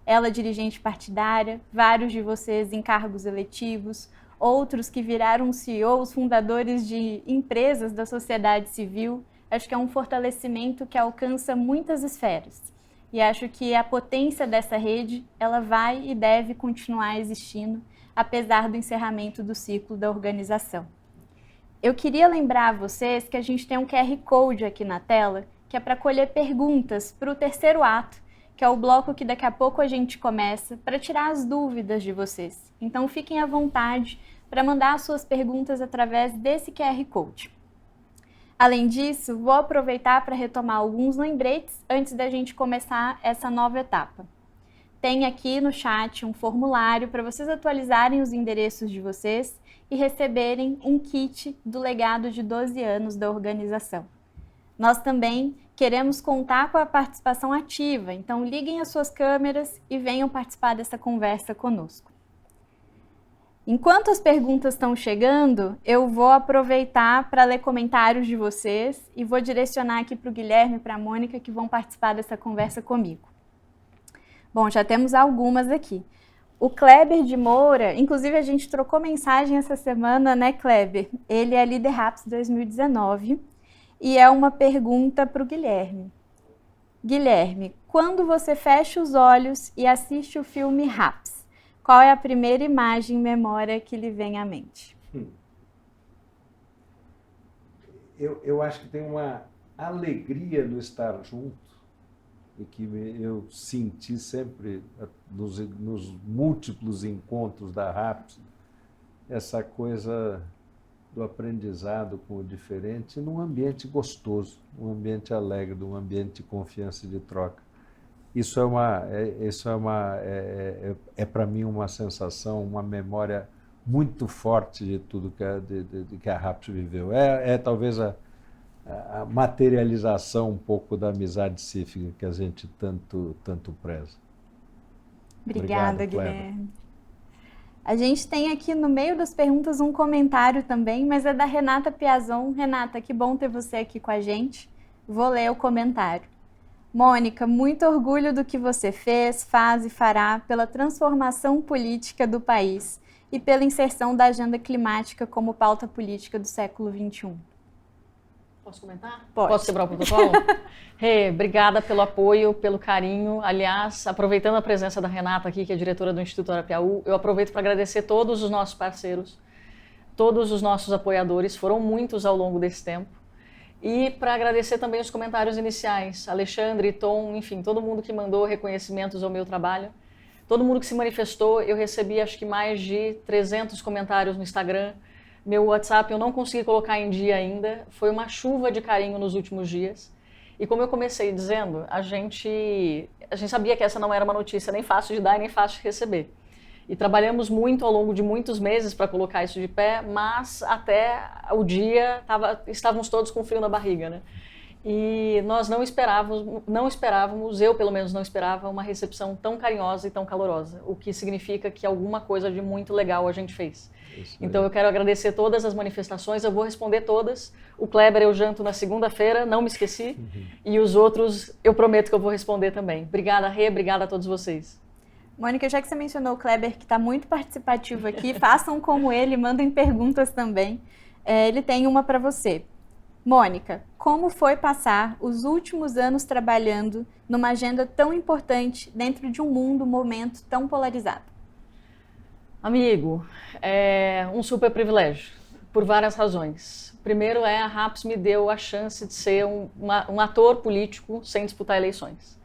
Ela dirigente partidária, vários de vocês em cargos eletivos, outros que viraram CEOs, fundadores de empresas da sociedade civil. Acho que é um fortalecimento que alcança muitas esferas. E acho que a potência dessa rede, ela vai e deve continuar existindo, apesar do encerramento do ciclo da organização. Eu queria lembrar a vocês que a gente tem um QR Code aqui na tela, que é para colher perguntas para o terceiro ato, que é o bloco que daqui a pouco a gente começa, para tirar as dúvidas de vocês. Então fiquem à vontade para mandar as suas perguntas através desse QR Code. Além disso, vou aproveitar para retomar alguns lembretes antes da gente começar essa nova etapa. Tem aqui no chat um formulário para vocês atualizarem os endereços de vocês e receberem um kit do legado de 12 anos da organização. Nós também queremos contar com a participação ativa, então liguem as suas câmeras e venham participar dessa conversa conosco. Enquanto as perguntas estão chegando, eu vou aproveitar para ler comentários de vocês e vou direcionar aqui para o Guilherme e para a Mônica, que vão participar dessa conversa comigo. Bom, já temos algumas aqui. O Kleber de Moura, inclusive a gente trocou mensagem essa semana, né, Kleber? Ele é líder RAPS 2019 e é uma pergunta para o Guilherme. Guilherme, quando você fecha os olhos e assiste o filme RAPS, qual é a primeira imagem e memória que lhe vem à mente? Eu acho que tem uma alegria no estar junto e que eu senti sempre nos múltiplos encontros da RAPS, essa coisa do aprendizado com o diferente num ambiente gostoso, um ambiente alegre, um ambiente de confiança e de troca. Isso é para mim uma sensação, uma memória muito forte de tudo que a RAPS viveu. Talvez a materialização um pouco da amizade cívica que a gente tanto preza. Obrigada, Guilherme. A gente tem aqui no meio das perguntas um comentário também, mas é da Renata Piazon. Renata, que bom ter você aqui com a gente. Vou ler o comentário. Mônica, muito orgulho do que você fez, faz e fará pela transformação política do país e pela inserção da agenda climática como pauta política do século XXI. Posso comentar? Pode. Posso quebrar o protocolo? Obrigada pelo apoio, pelo carinho. Aliás, aproveitando a presença da Renata aqui, que é diretora do Instituto Arapiaú, eu aproveito para agradecer todos os nossos parceiros, todos os nossos apoiadores, foram muitos ao longo desse tempo. E para agradecer também os comentários iniciais, Alexandre, Tom, enfim, todo mundo que mandou reconhecimentos ao meu trabalho, todo mundo que se manifestou. Eu recebi acho que mais de 300 comentários no Instagram, meu WhatsApp eu não consegui colocar em dia ainda, foi uma chuva de carinho nos últimos dias. E como eu comecei dizendo, a gente sabia que essa não era uma notícia nem fácil de dar e nem fácil de receber. E trabalhamos muito ao longo de muitos meses para colocar isso de pé, mas até o dia estávamos todos com frio na barriga, né? E nós não esperávamos, eu pelo menos não esperava, uma recepção tão carinhosa e tão calorosa, o que significa que alguma coisa de muito legal a gente fez. Então eu quero agradecer todas as manifestações, eu vou responder todas. O Kleber eu janto na segunda-feira, não me esqueci, e os outros eu prometo que eu vou responder também. Obrigada, Rê, obrigada a todos vocês. Mônica, já que você mencionou o Kleber, que está muito participativo aqui, façam como ele, mandem perguntas também. Ele tem uma para você. Mônica, como foi passar os últimos anos trabalhando numa agenda tão importante dentro de um momento tão polarizado? Amigo, é um super privilégio, por várias razões. Primeiro a RAPS me deu a chance de ser um ator político sem disputar eleições.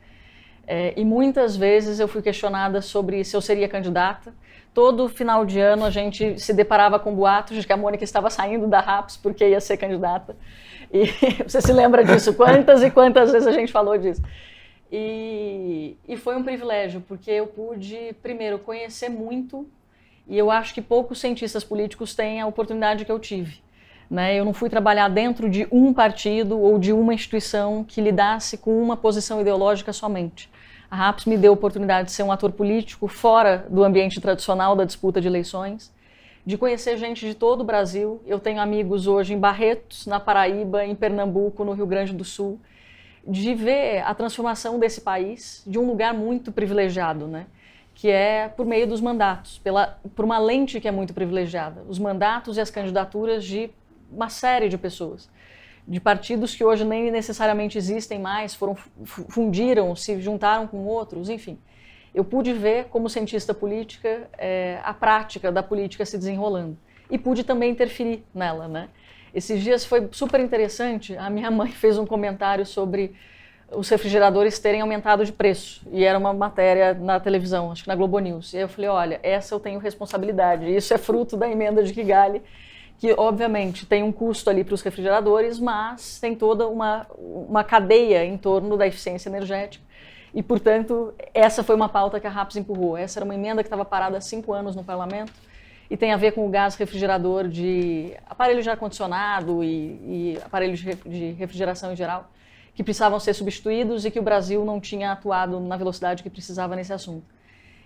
E muitas vezes eu fui questionada sobre se eu seria candidata. Todo final de ano a gente se deparava com boatos de que a Mônica estava saindo da RAPS porque ia ser candidata. E você se lembra disso? Quantas e quantas vezes a gente falou disso? E foi um privilégio, porque eu pude, primeiro, conhecer muito, e eu acho que poucos cientistas políticos têm a oportunidade que eu tive. Né? Eu não fui trabalhar dentro de um partido ou de uma instituição que lidasse com uma posição ideológica somente. A RAPS me deu a oportunidade de ser um ator político fora do ambiente tradicional da disputa de eleições, de conhecer gente de todo o Brasil. Eu tenho amigos hoje em Barretos, na Paraíba, em Pernambuco, no Rio Grande do Sul, de ver a transformação desse país de um lugar muito privilegiado, né? Que é por meio dos mandatos, por uma lente que é muito privilegiada. Os mandatos e as candidaturas de uma série de pessoas, de partidos que hoje nem necessariamente existem mais, fundiram, se juntaram com outros, enfim. Eu pude ver, como cientista política, a prática da política se desenrolando. E pude também interferir nela, né? Esses dias foi super interessante, a minha mãe fez um comentário sobre os refrigeradores terem aumentado de preço, e era uma matéria na televisão, acho que na Globo News. E aí eu falei, olha, essa eu tenho responsabilidade, isso é fruto da emenda de Kigali, que obviamente tem um custo ali para os refrigeradores, mas tem toda uma cadeia em torno da eficiência energética. E, portanto, essa foi uma pauta que a RAPS empurrou. Essa era uma emenda que estava parada há 5 anos no parlamento e tem a ver com o gás refrigerador de aparelhos de ar-condicionado e aparelhos de refrigeração em geral, que precisavam ser substituídos e que o Brasil não tinha atuado na velocidade que precisava nesse assunto.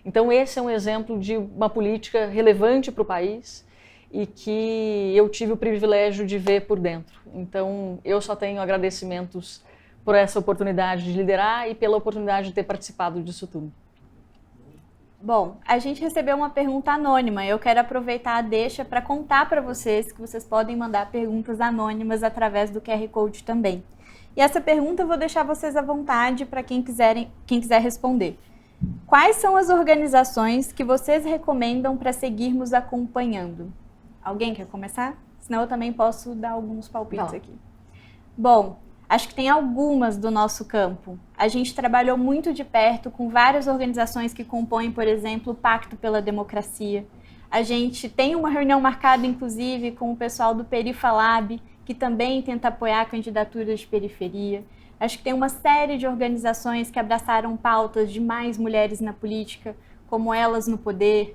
Então, esse é um exemplo de uma política relevante para o país e que eu tive o privilégio de ver por dentro. Então, eu só tenho agradecimentos por essa oportunidade de liderar e pela oportunidade de ter participado disso tudo. Bom, a gente recebeu uma pergunta anônima. Eu quero aproveitar a deixa para contar para vocês que vocês podem mandar perguntas anônimas através do QR Code também. E essa pergunta eu vou deixar vocês à vontade para quem quiser responder. Quais são as organizações que vocês recomendam para seguirmos acompanhando? Alguém quer começar? Senão eu também posso dar alguns palpites aqui. Bom, acho que tem algumas do nosso campo. A gente trabalhou muito de perto com várias organizações que compõem, por exemplo, o Pacto pela Democracia. A gente tem uma reunião marcada, inclusive, com o pessoal do Perifalab, que também tenta apoiar candidaturas de periferia. Acho que tem uma série de organizações que abraçaram pautas de mais mulheres na política, como Elas no Poder,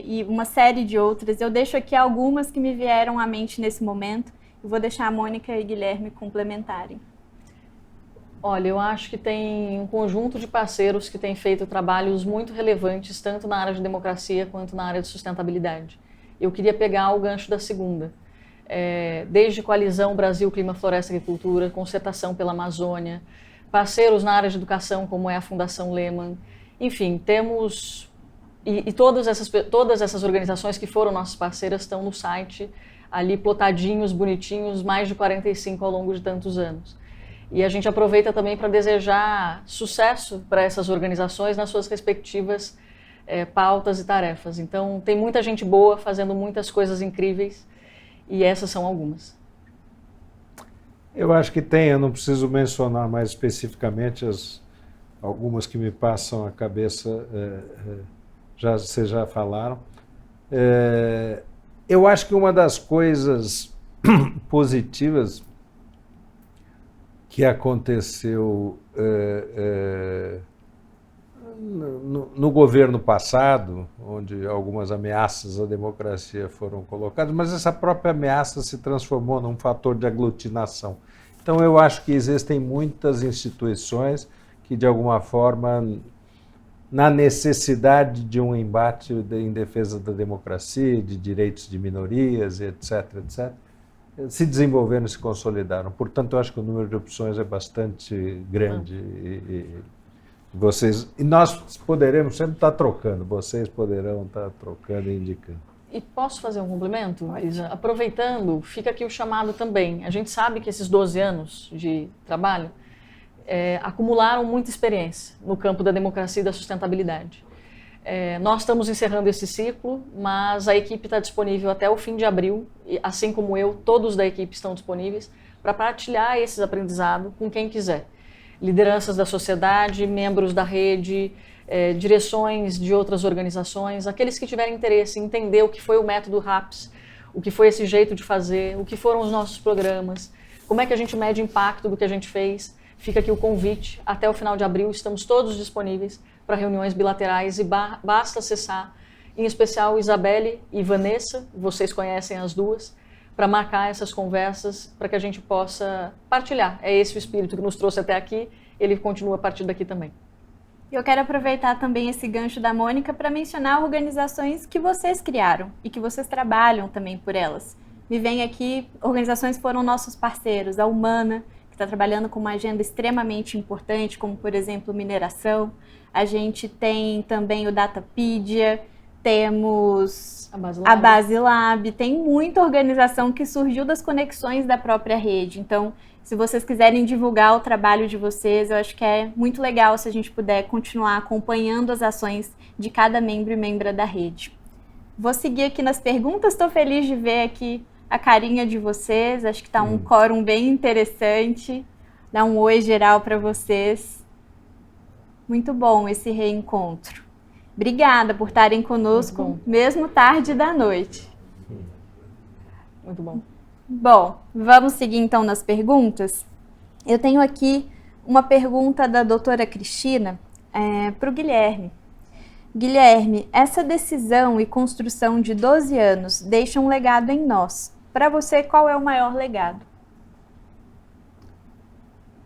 e uma série de outras. Eu deixo aqui algumas que me vieram à mente nesse momento. Eu vou deixar a Mônica e Guilherme complementarem. Olha, eu acho que tem um conjunto de parceiros que têm feito trabalhos muito relevantes, tanto na área de democracia quanto na área de sustentabilidade. Eu queria pegar o gancho da segunda. Desde Coalizão Brasil, Clima, Floresta e Agricultura, Concertação pela Amazônia, parceiros na área de educação, como é a Fundação Lehman. Enfim, temos... E todas essas organizações que foram nossas parceiras estão no site, ali plotadinhos, bonitinhos, mais de 45 ao longo de tantos anos. E a gente aproveita também para desejar sucesso para essas organizações nas suas respectivas pautas e tarefas. Então, tem muita gente boa fazendo muitas coisas incríveis, e essas são algumas. Eu acho que tem, eu não preciso mencionar mais especificamente algumas que me passam a cabeça, vocês já falaram. Eu acho que uma das coisas positivas que aconteceu no governo passado, onde algumas ameaças à democracia foram colocadas, mas essa própria ameaça se transformou num fator de aglutinação. Então, eu acho que existem muitas instituições que, de alguma forma, na necessidade de um embate em defesa da democracia, de direitos de minorias, etc., etc., se desenvolveram e se consolidaram. Portanto, eu acho que o número de opções é bastante grande. E nós poderemos sempre estar trocando, vocês poderão estar trocando e indicando. E posso fazer um complemento, Isa? Aproveitando, fica aqui o chamado também. A gente sabe que esses 12 anos de trabalho acumularam muita experiência no campo da democracia e da sustentabilidade. Nós estamos encerrando esse ciclo, mas a equipe está disponível até o fim de abril, e, assim como eu, todos da equipe estão disponíveis para partilhar esses aprendizados com quem quiser. Lideranças da sociedade, membros da rede, direções de outras organizações, aqueles que tiverem interesse em entender o que foi o método RAPS, o que foi esse jeito de fazer, o que foram os nossos programas, como é que a gente mede o impacto do que a gente fez. Fica aqui o convite, até o final de abril estamos todos disponíveis para reuniões bilaterais e basta acessar, em especial Isabelle e Vanessa, vocês conhecem as duas, para marcar essas conversas, para que a gente possa partilhar. É esse o espírito que nos trouxe até aqui, ele continua a partir daqui também. Eu quero aproveitar também esse gancho da Mônica para mencionar organizações que vocês criaram e que vocês trabalham também por elas. Me vem aqui, organizações que foram nossos parceiros, a Humana, que está trabalhando com uma agenda extremamente importante, como, por exemplo, mineração. A gente tem também o Datapedia, temos a Basilab, tem muita organização que surgiu das conexões da própria rede. Então, se vocês quiserem divulgar o trabalho de vocês, eu acho que é muito legal se a gente puder continuar acompanhando as ações de cada membro e membra da rede. Vou seguir aqui nas perguntas, estou feliz de ver aqui a carinha de vocês, acho que está um quórum bem interessante. Dá um oi geral para vocês. Muito bom esse reencontro. Obrigada por estarem conosco, mesmo tarde da noite. Muito bom. Bom, vamos seguir então nas perguntas. Eu tenho aqui uma pergunta da doutora Cristina para o Guilherme. Guilherme, essa decisão e construção de 12 anos deixa um legado em nós. Para você, qual é o maior legado?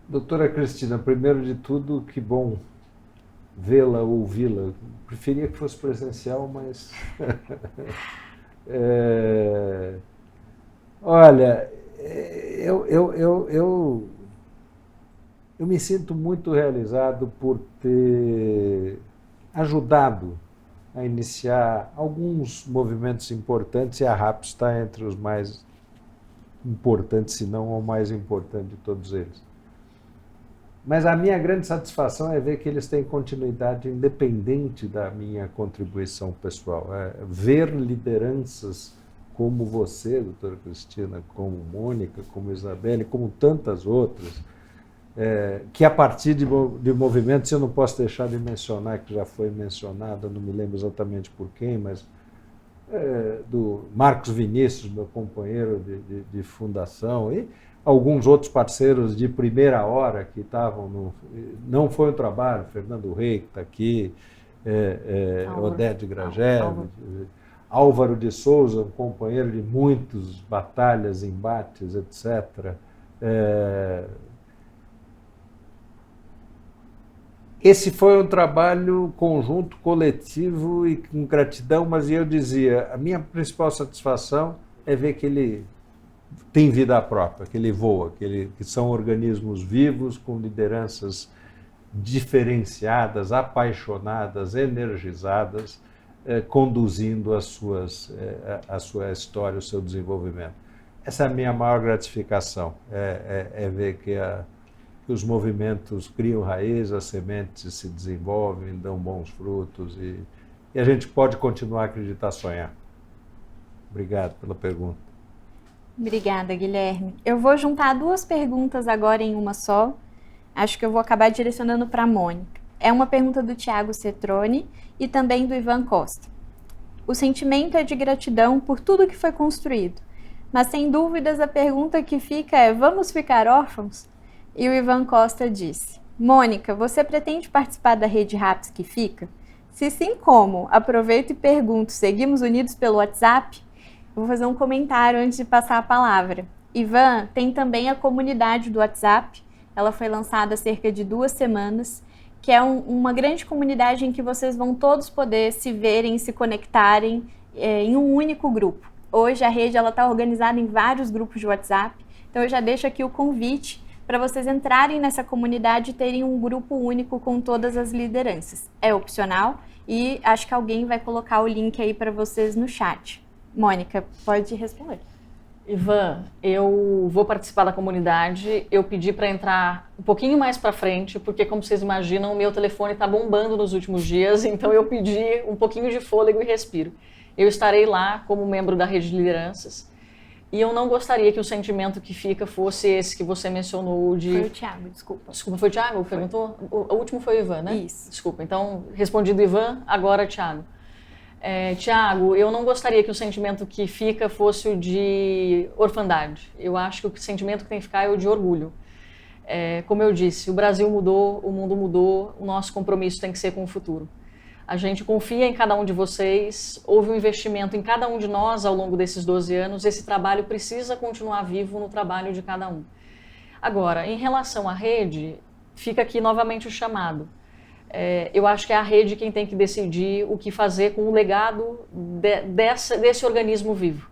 Doutora Cristina, primeiro de tudo, que bom vê-la, ouvi-la. Preferia que fosse presencial, mas... Olha, eu me sinto muito realizado por ter ajudado a iniciar alguns movimentos importantes, e a RAPS está entre os mais importantes, se não o mais importante de todos eles. Mas a minha grande satisfação é ver que eles têm continuidade independente da minha contribuição pessoal. Ver lideranças como você, doutora Cristina, como Mônica, como Isabelle, como tantas outras, que a partir de movimentos, eu não posso deixar de mencionar, que já foi mencionado, não me lembro exatamente por quem, mas do Marcos Vinícius, meu companheiro de fundação, e alguns outros parceiros de primeira hora que estavam no... Não foi um trabalho, Fernando Rey, que está aqui, Odete Gragelli, Álvaro de Souza, um companheiro de muitas batalhas, embates, etc. Esse foi um trabalho conjunto, coletivo e com gratidão, mas eu dizia, a minha principal satisfação é ver que ele tem vida própria, que ele voa, que são organismos vivos, com lideranças diferenciadas, apaixonadas, energizadas, conduzindo a sua história, o seu desenvolvimento. Essa é a minha maior gratificação, é ver que os movimentos criam raiz, as sementes se desenvolvem, dão bons frutos e a gente pode continuar a acreditar, sonhar. Obrigado pela pergunta. Obrigada, Guilherme. Eu vou juntar duas perguntas agora em uma só. Acho que eu vou acabar direcionando para a Mônica. É uma pergunta do Tiago Cetrone e também do Ivan Costa. O sentimento é de gratidão por tudo que foi construído, mas sem dúvidas a pergunta que fica é: vamos ficar órfãos? E o Ivan Costa disse: Mônica, você pretende participar da rede RAPS que fica? Se sim, como? Aproveito e pergunto, seguimos unidos pelo WhatsApp? Eu vou fazer um comentário antes de passar a palavra. Ivan, tem também a comunidade do WhatsApp, ela foi lançada há cerca de 2 semanas, que é uma grande comunidade em que vocês vão todos poder se verem, se conectarem em um único grupo. Hoje a rede está organizada em vários grupos de WhatsApp, então eu já deixo aqui o convite para vocês entrarem nessa comunidade e terem um grupo único com todas as lideranças. É opcional e acho que alguém vai colocar o link aí para vocês no chat. Mônica, pode responder. Ivan, eu vou participar da comunidade, eu pedi para entrar um pouquinho mais para frente, porque como vocês imaginam, o meu telefone está bombando nos últimos dias, então eu pedi um pouquinho de fôlego e respiro. Eu estarei lá como membro da rede de lideranças, e eu não gostaria que o sentimento que fica fosse esse que você mencionou de... Foi o Thiago, desculpa. Desculpa, foi o Thiago que perguntou? O último foi o Ivan, né? Isso. Desculpa, então respondido Ivan, agora Thiago. Thiago, eu não gostaria que o sentimento que fica fosse o de orfandade. Eu acho que o sentimento que tem que ficar é o de orgulho. Como eu disse, o Brasil mudou, o mundo mudou, o nosso compromisso tem que ser com o futuro. A gente confia em cada um de vocês, houve um investimento em cada um de nós ao longo desses 12 anos, esse trabalho precisa continuar vivo no trabalho de cada um. Agora, em relação à rede, fica aqui novamente o chamado. Eu acho que é a rede quem tem que decidir o que fazer com o legado desse organismo vivo.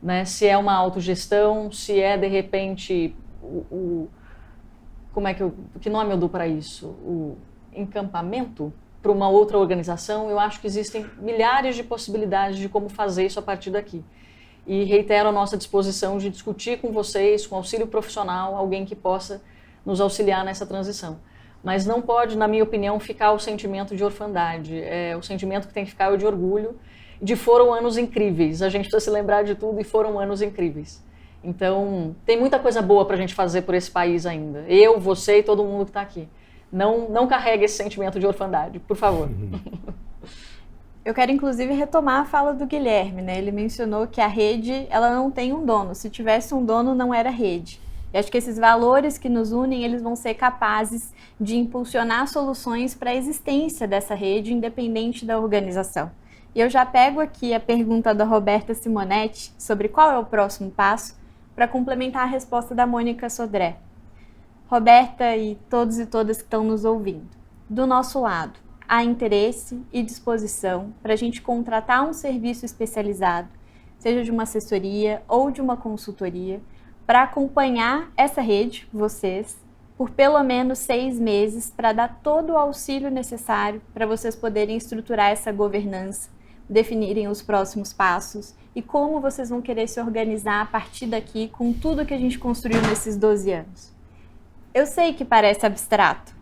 Né? Se é uma autogestão, se é, de repente, que nome eu dou para isso? O encampamento para uma outra organização. Eu acho que existem milhares de possibilidades de como fazer isso a partir daqui. E reitero a nossa disposição de discutir com vocês, com auxílio profissional, alguém que possa nos auxiliar nessa transição. Mas não pode, na minha opinião, ficar o sentimento de orfandade. O sentimento que tem que ficar é o de orgulho, de foram anos incríveis. A gente precisa se lembrar de tudo e foram anos incríveis. Então, tem muita coisa boa para a gente fazer por esse país ainda. Eu, você e todo mundo que está aqui. Não carregue esse sentimento de orfandade, por favor. Eu quero, inclusive, retomar a fala do Guilherme, né? Ele mencionou que a rede, ela não tem um dono. Se tivesse um dono, não era rede. E acho que esses valores que nos unem, eles vão ser capazes de impulsionar soluções para a existência dessa rede, independente da organização. E eu já pego aqui a pergunta da Roberta Simonetti sobre qual é o próximo passo, para complementar a resposta da Mônica Sodré. Roberta e todos e todas que estão nos ouvindo, do nosso lado, há interesse e disposição para a gente contratar um serviço especializado, seja de uma assessoria ou de uma consultoria, para acompanhar essa rede, vocês, por pelo menos 6 meses, para dar todo o auxílio necessário para vocês poderem estruturar essa governança, definirem os próximos passos e como vocês vão querer se organizar a partir daqui com tudo que a gente construiu nesses 12 anos. Eu sei que parece abstrato,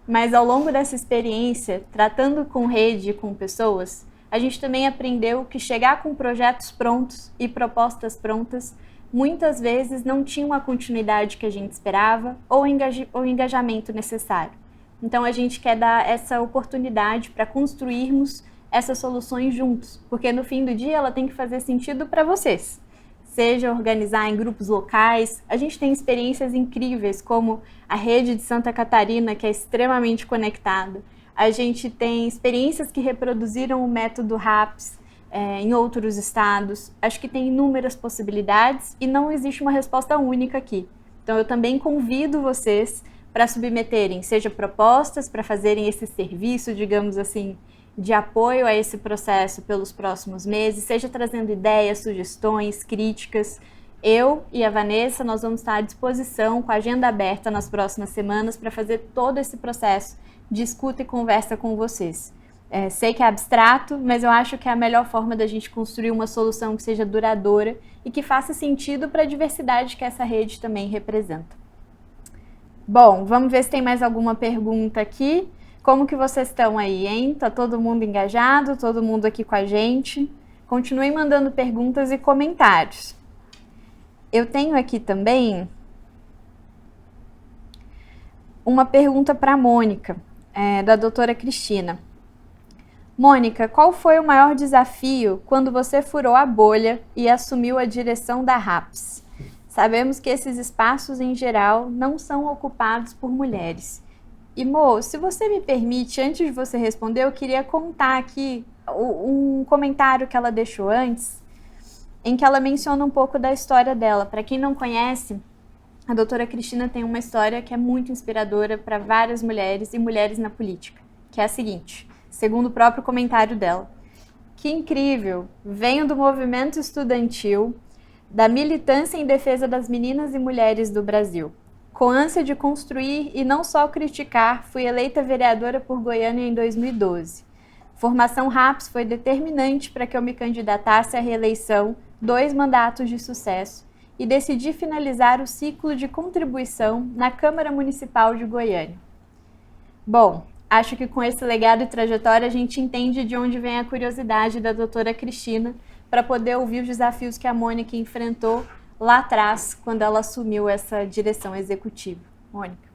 mas ao longo dessa experiência, tratando com rede e com pessoas, a gente também aprendeu que chegar com projetos prontos e propostas prontas muitas vezes não tinham a continuidade que a gente esperava ou o engajamento necessário. Então a gente quer dar essa oportunidade para construirmos essas soluções juntos, porque no fim do dia ela tem que fazer sentido para vocês. Seja organizar em grupos locais, a gente tem experiências incríveis como a rede de Santa Catarina, que é extremamente conectada. A gente tem experiências que reproduziram o método RAPS em outros estados. Acho que tem inúmeras possibilidades e não existe uma resposta única aqui. Então eu também convido vocês para submeterem, seja propostas para fazerem esse serviço, digamos assim, de apoio a esse processo pelos próximos meses, seja trazendo ideias, sugestões, críticas. Eu e a Vanessa, nós vamos estar à disposição com a agenda aberta nas próximas semanas para fazer todo esse processo de escuta e conversa com vocês. Sei que é abstrato, mas eu acho que é a melhor forma da gente construir uma solução que seja duradoura e que faça sentido para a diversidade que essa rede também representa. Bom, vamos ver se tem mais alguma pergunta aqui. Como que vocês estão aí, hein? Tá todo mundo engajado? Todo mundo aqui com a gente? Continuem mandando perguntas e comentários. Eu tenho aqui também uma pergunta para a Mônica, da doutora Cristina. Mônica, qual foi o maior desafio quando você furou a bolha e assumiu a direção da RAPS? Sabemos que esses espaços, em geral, não são ocupados por mulheres. E, Mo, se você me permite, antes de você responder, eu queria contar aqui um comentário que ela deixou antes, em que ela menciona um pouco da história dela. Para quem não conhece, a doutora Cristina tem uma história que é muito inspiradora para várias mulheres e mulheres na política, que é a seguinte, segundo o próprio comentário dela. Que incrível! Venho do movimento estudantil, da militância em defesa das meninas e mulheres do Brasil. Com ânsia de construir e não só criticar, fui eleita vereadora por Goiânia em 2012. Formação RAPS foi determinante para que eu me candidatasse à reeleição, 2 mandatos de sucesso, e decidi finalizar o ciclo de contribuição na Câmara Municipal de Goiânia. Bom, acho que com esse legado e trajetória a gente entende de onde vem a curiosidade da doutora Cristina para poder ouvir os desafios que a Mônica enfrentou lá atrás, quando ela assumiu essa direção executiva. Mônica.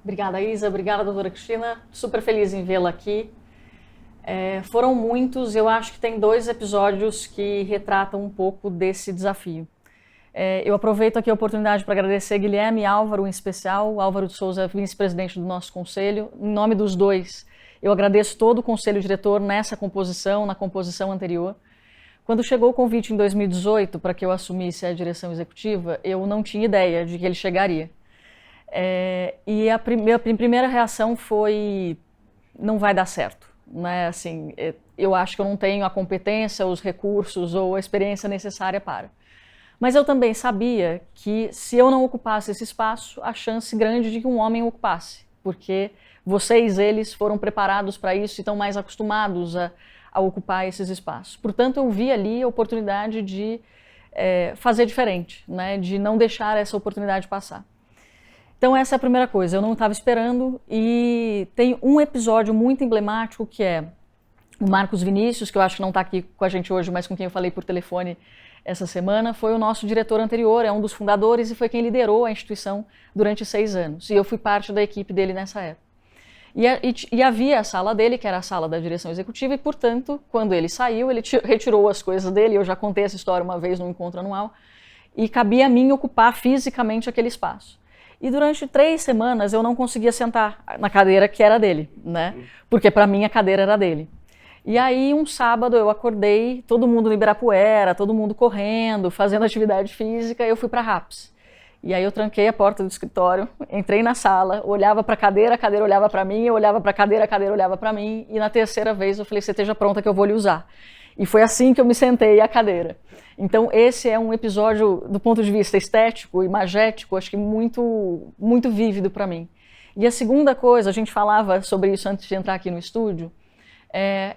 Obrigada, Isa. Obrigada, doutora Cristina. Super feliz em vê-la aqui. Foram muitos, eu acho que tem 2 episódios que retratam um pouco desse desafio. Eu aproveito aqui a oportunidade para agradecer Guilherme e Álvaro, em especial, Álvaro de Souza, vice-presidente do nosso conselho. Em nome dos 2, eu agradeço todo o conselho diretor nessa composição, na composição anterior. Quando chegou o convite em 2018 para que eu assumisse a direção executiva, eu não tinha ideia de que ele chegaria. E a primeira reação foi, não vai dar certo. Né? Assim, eu acho que eu não tenho a competência, os recursos ou a experiência necessária para. Mas eu também sabia que se eu não ocupasse esse espaço, a chance grande de que um homem ocupasse, porque vocês, eles, foram preparados para isso e estão mais acostumados a ocupar esses espaços. Portanto, eu vi ali a oportunidade de fazer diferente, né? De não deixar essa oportunidade passar. Então essa é a primeira coisa, eu não estava esperando, e tem um episódio muito emblemático que é o Marcos Vinícius, que eu acho que não está aqui com a gente hoje, mas com quem eu falei por telefone essa semana, foi o nosso diretor anterior, é um dos fundadores e foi quem liderou a instituição durante 6 anos. E eu fui parte da equipe dele nessa época. E havia a sala dele, que era a sala da direção executiva, e, portanto, quando ele saiu, ele retirou as coisas dele, eu já contei essa história uma vez no encontro anual, e cabia a mim ocupar fisicamente aquele espaço. E durante 3 semanas eu não conseguia sentar na cadeira que era dele, né? Porque para mim a cadeira era dele. E aí um sábado eu acordei, todo mundo no Ibirapuera, todo mundo correndo, fazendo atividade física, e eu fui para RAPS. E aí eu tranquei a porta do escritório, entrei na sala, olhava para a cadeira olhava para mim, eu olhava para a cadeira olhava para mim, e na 3ª vez eu falei, você esteja pronta que eu vou lhe usar. E foi assim que eu me sentei à cadeira. Então esse é um episódio, do ponto de vista estético, imagético, acho que muito, muito vívido para mim. E a segunda coisa, a gente falava sobre isso antes de entrar aqui no estúdio,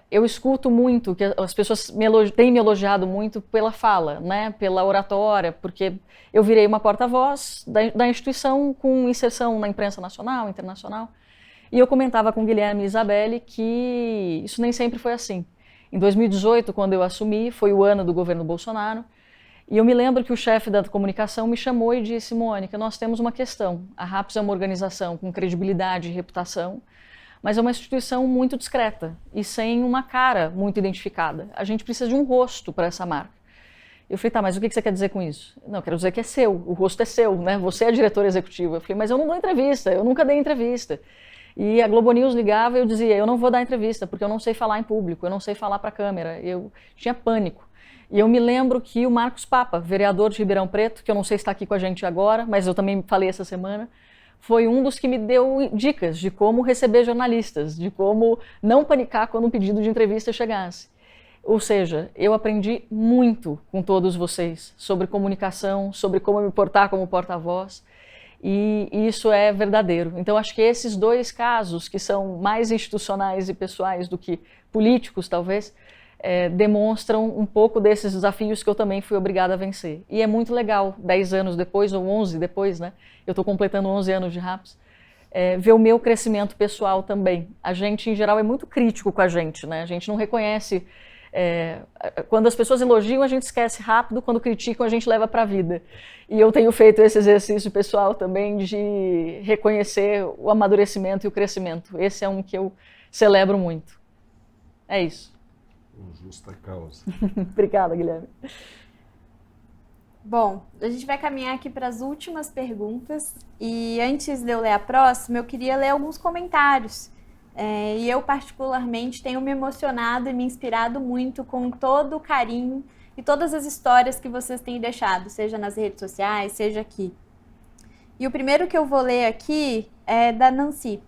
eu escuto muito, que as pessoas têm me elogiado muito pela fala, né, pela oratória, porque eu virei uma porta-voz da instituição com inserção na imprensa nacional, internacional, e eu comentava com Guilherme e Isabelle que isso nem sempre foi assim. Em 2018, quando eu assumi, foi o ano do governo Bolsonaro, e eu me lembro que o chefe da comunicação me chamou e disse, Mônica, nós temos uma questão, a RAPS é uma organização com credibilidade e reputação, mas é uma instituição muito discreta e sem uma cara muito identificada. A gente precisa de um rosto para essa marca. Eu falei, tá, mas o que você quer dizer com isso? Não, eu quero dizer que é seu, o rosto é seu, né? Você é a diretora executiva. Eu falei, mas eu não dou entrevista, eu nunca dei entrevista. E a Globo News ligava e eu dizia, eu não vou dar entrevista, porque eu não sei falar em público, eu não sei falar para a câmera. Eu tinha pânico. E eu me lembro que o Marcos Papa, vereador de Ribeirão Preto, que eu não sei se está aqui com a gente agora, mas eu também falei essa semana, foi um dos que me deu dicas de como receber jornalistas, de como não panicar quando um pedido de entrevista chegasse. Ou seja, eu aprendi muito com todos vocês sobre comunicação, sobre como me portar como porta-voz, e isso é verdadeiro. Então acho que esses 2 casos, que são mais institucionais e pessoais do que políticos talvez, demonstram um pouco desses desafios que eu também fui obrigada a vencer. E é muito legal, 10 anos depois, ou 11 depois, né? Eu estou completando 11 anos de RAPS, ver o meu crescimento pessoal também. A gente, em geral, é muito crítico com a gente, né? A gente não reconhece... quando as pessoas elogiam, a gente esquece rápido, quando criticam, a gente leva para a vida. E eu tenho feito esse exercício pessoal também de reconhecer o amadurecimento e o crescimento. Esse é um que eu celebro muito. É isso. Com justa causa. Obrigada, Guilherme. Bom, a gente vai caminhar aqui para as últimas perguntas e antes de eu ler a próxima, eu queria ler alguns comentários. E eu, particularmente, tenho me emocionado e me inspirado muito com todo o carinho e todas as histórias que vocês têm deixado, seja nas redes sociais, seja aqui. E o primeiro que eu vou ler aqui é da Nancy.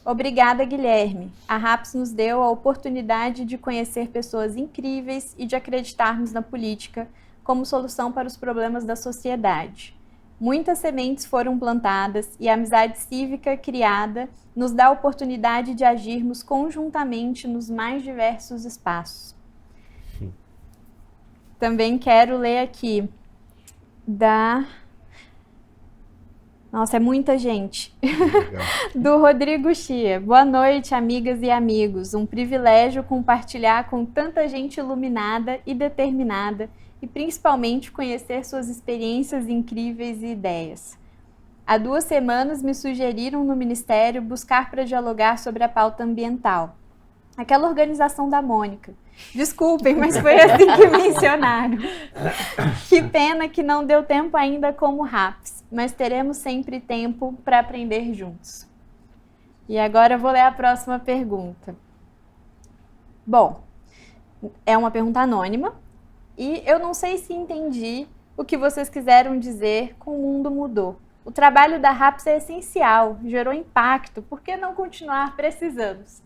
Obrigada, Guilherme. A RAPS nos deu a oportunidade de conhecer pessoas incríveis e de acreditarmos na política como solução para os problemas da sociedade. Muitas sementes foram plantadas e a amizade cívica criada nos dá a oportunidade de agirmos conjuntamente nos mais diversos espaços. Também quero ler aqui Nossa, é muita gente. Do Rodrigo Chia. Boa noite, amigas e amigos. Um privilégio compartilhar com tanta gente iluminada e determinada e principalmente conhecer suas experiências incríveis e ideias. Há 2 semanas me sugeriram no Ministério buscar para dialogar sobre a pauta ambiental. Aquela organização da Mônica. Desculpem, mas foi assim que mencionaram. Que pena que não deu tempo ainda como RAPS, mas teremos sempre tempo para aprender juntos. E agora eu vou ler a próxima pergunta. Bom, é uma pergunta anônima e eu não sei se entendi o que vocês quiseram dizer com o mundo mudou. O trabalho da RAPS é essencial, gerou impacto, por que não continuar? Precisamos.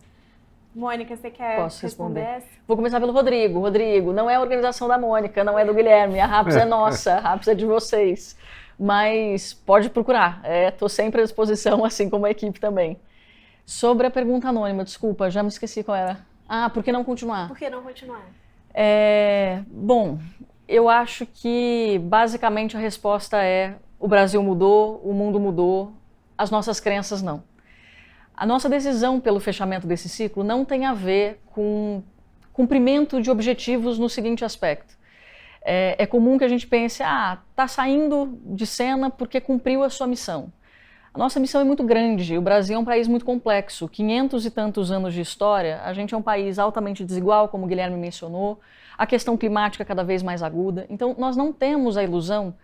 Mônica, você quer responder essa? Vou começar pelo Rodrigo. Rodrigo, não é a organização da Mônica, não é do Guilherme, a RAPS é nossa, a RAPS é de vocês. Mas pode procurar, estou sempre à disposição, assim como a equipe também. Sobre a pergunta anônima, desculpa, já me esqueci qual era. Por que não continuar? Por que não continuar? Bom, eu acho que basicamente a resposta é: o Brasil mudou, o mundo mudou, as nossas crenças não. A nossa decisão pelo fechamento desse ciclo não tem a ver com cumprimento de objetivos no seguinte aspecto. É comum que a gente pense, está saindo de cena porque cumpriu a sua missão. A nossa missão é muito grande, o Brasil é um país muito complexo, 500 e tantos anos de história, a gente é um país altamente desigual, como o Guilherme mencionou, a questão climática cada vez mais aguda, então nós não temos a ilusão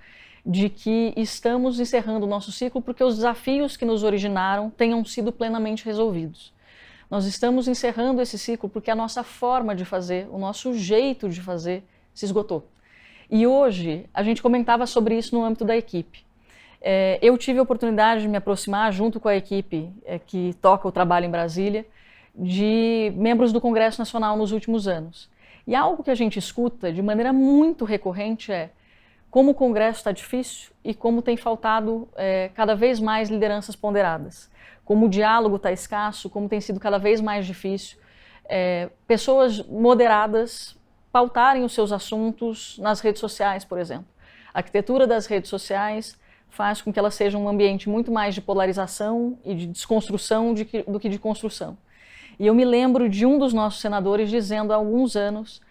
de que estamos encerrando o nosso ciclo porque os desafios que nos originaram tenham sido plenamente resolvidos. Nós estamos encerrando esse ciclo porque a nossa forma de fazer, o nosso jeito de fazer se esgotou. E hoje a gente comentava sobre isso no âmbito da equipe. Eu tive a oportunidade de me aproximar junto com a equipe que toca o trabalho em Brasília, de membros do Congresso Nacional nos últimos anos. E algo que a gente escuta de maneira muito recorrente é como o Congresso está difícil e como tem faltado cada vez mais lideranças ponderadas. Como o diálogo está escasso, como tem sido cada vez mais difícil. Pessoas moderadas pautarem os seus assuntos nas redes sociais, por exemplo. A arquitetura das redes sociais faz com que ela seja um ambiente muito mais de polarização e de desconstrução do que de construção. E eu me lembro de um dos nossos senadores dizendo há alguns anos: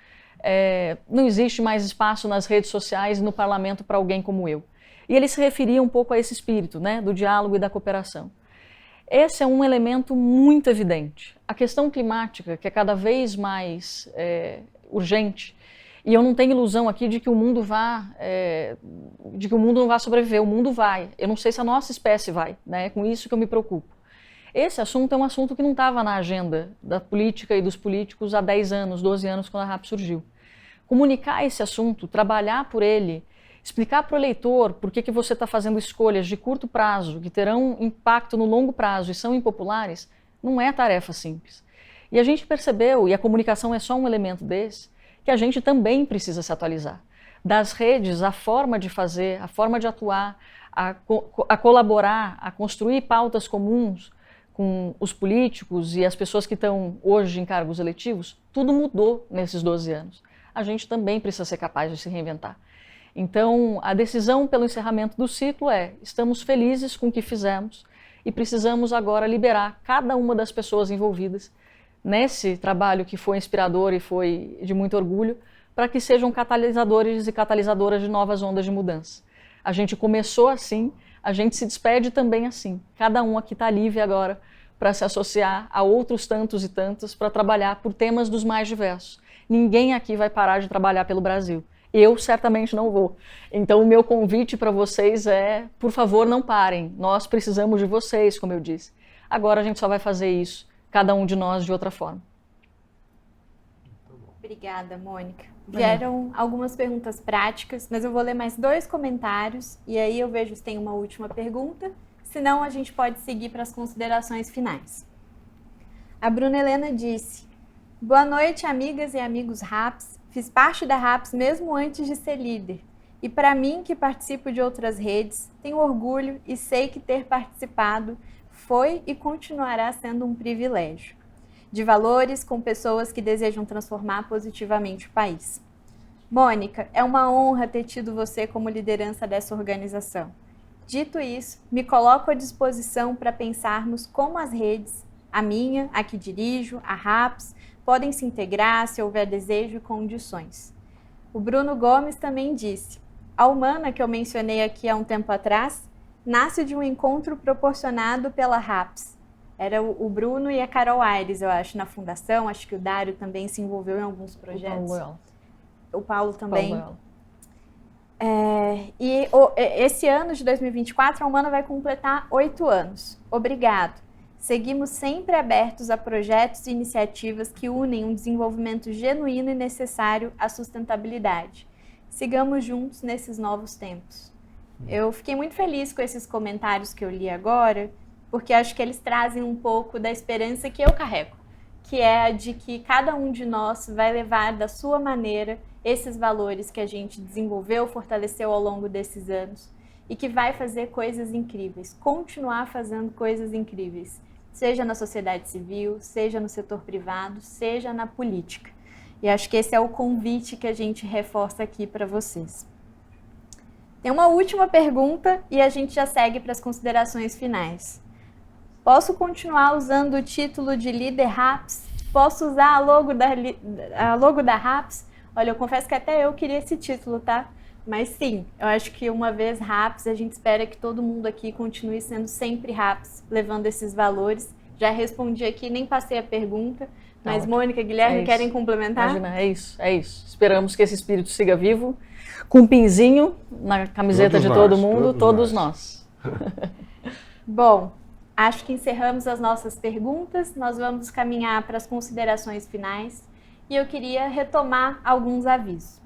não existe mais espaço nas redes sociais e no parlamento para alguém como eu. E ele se referia um pouco a esse espírito, né, do diálogo e da cooperação. Esse é um elemento muito evidente. A questão climática, que é cada vez mais urgente, e eu não tenho ilusão aqui de que o mundo não vai sobreviver, o mundo vai. Eu não sei se a nossa espécie vai, né? É com isso que eu me preocupo. Esse assunto é um assunto que não estava na agenda da política e dos políticos há 10 anos, 12 anos, quando a RAPS surgiu. Comunicar esse assunto, trabalhar por ele, explicar para o eleitor por que você está fazendo escolhas de curto prazo, que terão impacto no longo prazo e são impopulares, não é tarefa simples. E a gente percebeu, e a comunicação é só um elemento desse, que a gente também precisa se atualizar. Das redes, a forma de fazer, a forma de atuar, a colaborar, a construir pautas comuns com os políticos e as pessoas que estão hoje em cargos eletivos, tudo mudou nesses 12 anos. A gente também precisa ser capaz de se reinventar. Então, a decisão pelo encerramento do ciclo estamos felizes com o que fizemos e precisamos agora liberar cada uma das pessoas envolvidas nesse trabalho que foi inspirador e foi de muito orgulho, para que sejam catalisadores e catalisadoras de novas ondas de mudança. A gente começou assim, a gente se despede também assim. Cada um aqui está livre agora para se associar a outros tantos e tantas para trabalhar por temas dos mais diversos. Ninguém aqui vai parar de trabalhar pelo Brasil. Eu certamente não vou. Então, o meu convite para vocês é, por favor, não parem. Nós precisamos de vocês, como eu disse. Agora a gente só vai fazer isso, cada um de nós de outra forma. Obrigada, Mônica. Vieram algumas perguntas práticas, mas eu vou ler mais 2 comentários e aí eu vejo se tem uma última pergunta. Senão, a gente pode seguir para as considerações finais. A Bruna Helena disse: boa noite, amigas e amigos RAPS. Fiz parte da RAPS mesmo antes de ser líder. E para mim, que participo de outras redes, tenho orgulho e sei que ter participado foi e continuará sendo um privilégio. De valores com pessoas que desejam transformar positivamente o país. Mônica, é uma honra ter tido você como liderança dessa organização. Dito isso, me coloco à disposição para pensarmos como as redes, a minha, a que dirijo, a RAPS, podem se integrar se houver desejo e condições. O Bruno Gomes também disse: a Humana, que eu mencionei aqui há um tempo atrás, nasce de um encontro proporcionado pela RAPS. Era o Bruno e a Carol Aires, eu acho, na fundação. Acho que o Dário também se envolveu em alguns projetos. O Paulo também. Esse ano de 2024, a Humana vai completar 8 anos. Obrigado. Seguimos sempre abertos a projetos e iniciativas que unem um desenvolvimento genuíno e necessário à sustentabilidade. Sigamos juntos nesses novos tempos. Eu fiquei muito feliz com esses comentários que eu li agora, porque acho que eles trazem um pouco da esperança que eu carrego, que é a de que cada um de nós vai levar da sua maneira esses valores que a gente desenvolveu, fortaleceu ao longo desses anos e que vai fazer coisas incríveis, continuar fazendo coisas incríveis, seja na sociedade civil, seja no setor privado, seja na política. E acho que esse é o convite que a gente reforça aqui para vocês. Tem uma última pergunta e a gente já segue para as considerações finais. Posso continuar usando o título de líder RAPS? Posso usar a logo da RAPS? Olha, eu confesso que até eu queria esse título, tá? Mas sim, eu acho que uma vez RAPS, a gente espera que todo mundo aqui continue sendo sempre RAPS, levando esses valores. Já respondi aqui, nem passei a pergunta, mas Mônica, Guilherme, querem complementar? Imagina, é isso. Esperamos que esse espírito siga vivo, com um pinzinho na camiseta de todo mundo, todos nós. Bom, acho que encerramos as nossas perguntas, nós vamos caminhar para as considerações finais e eu queria retomar alguns avisos.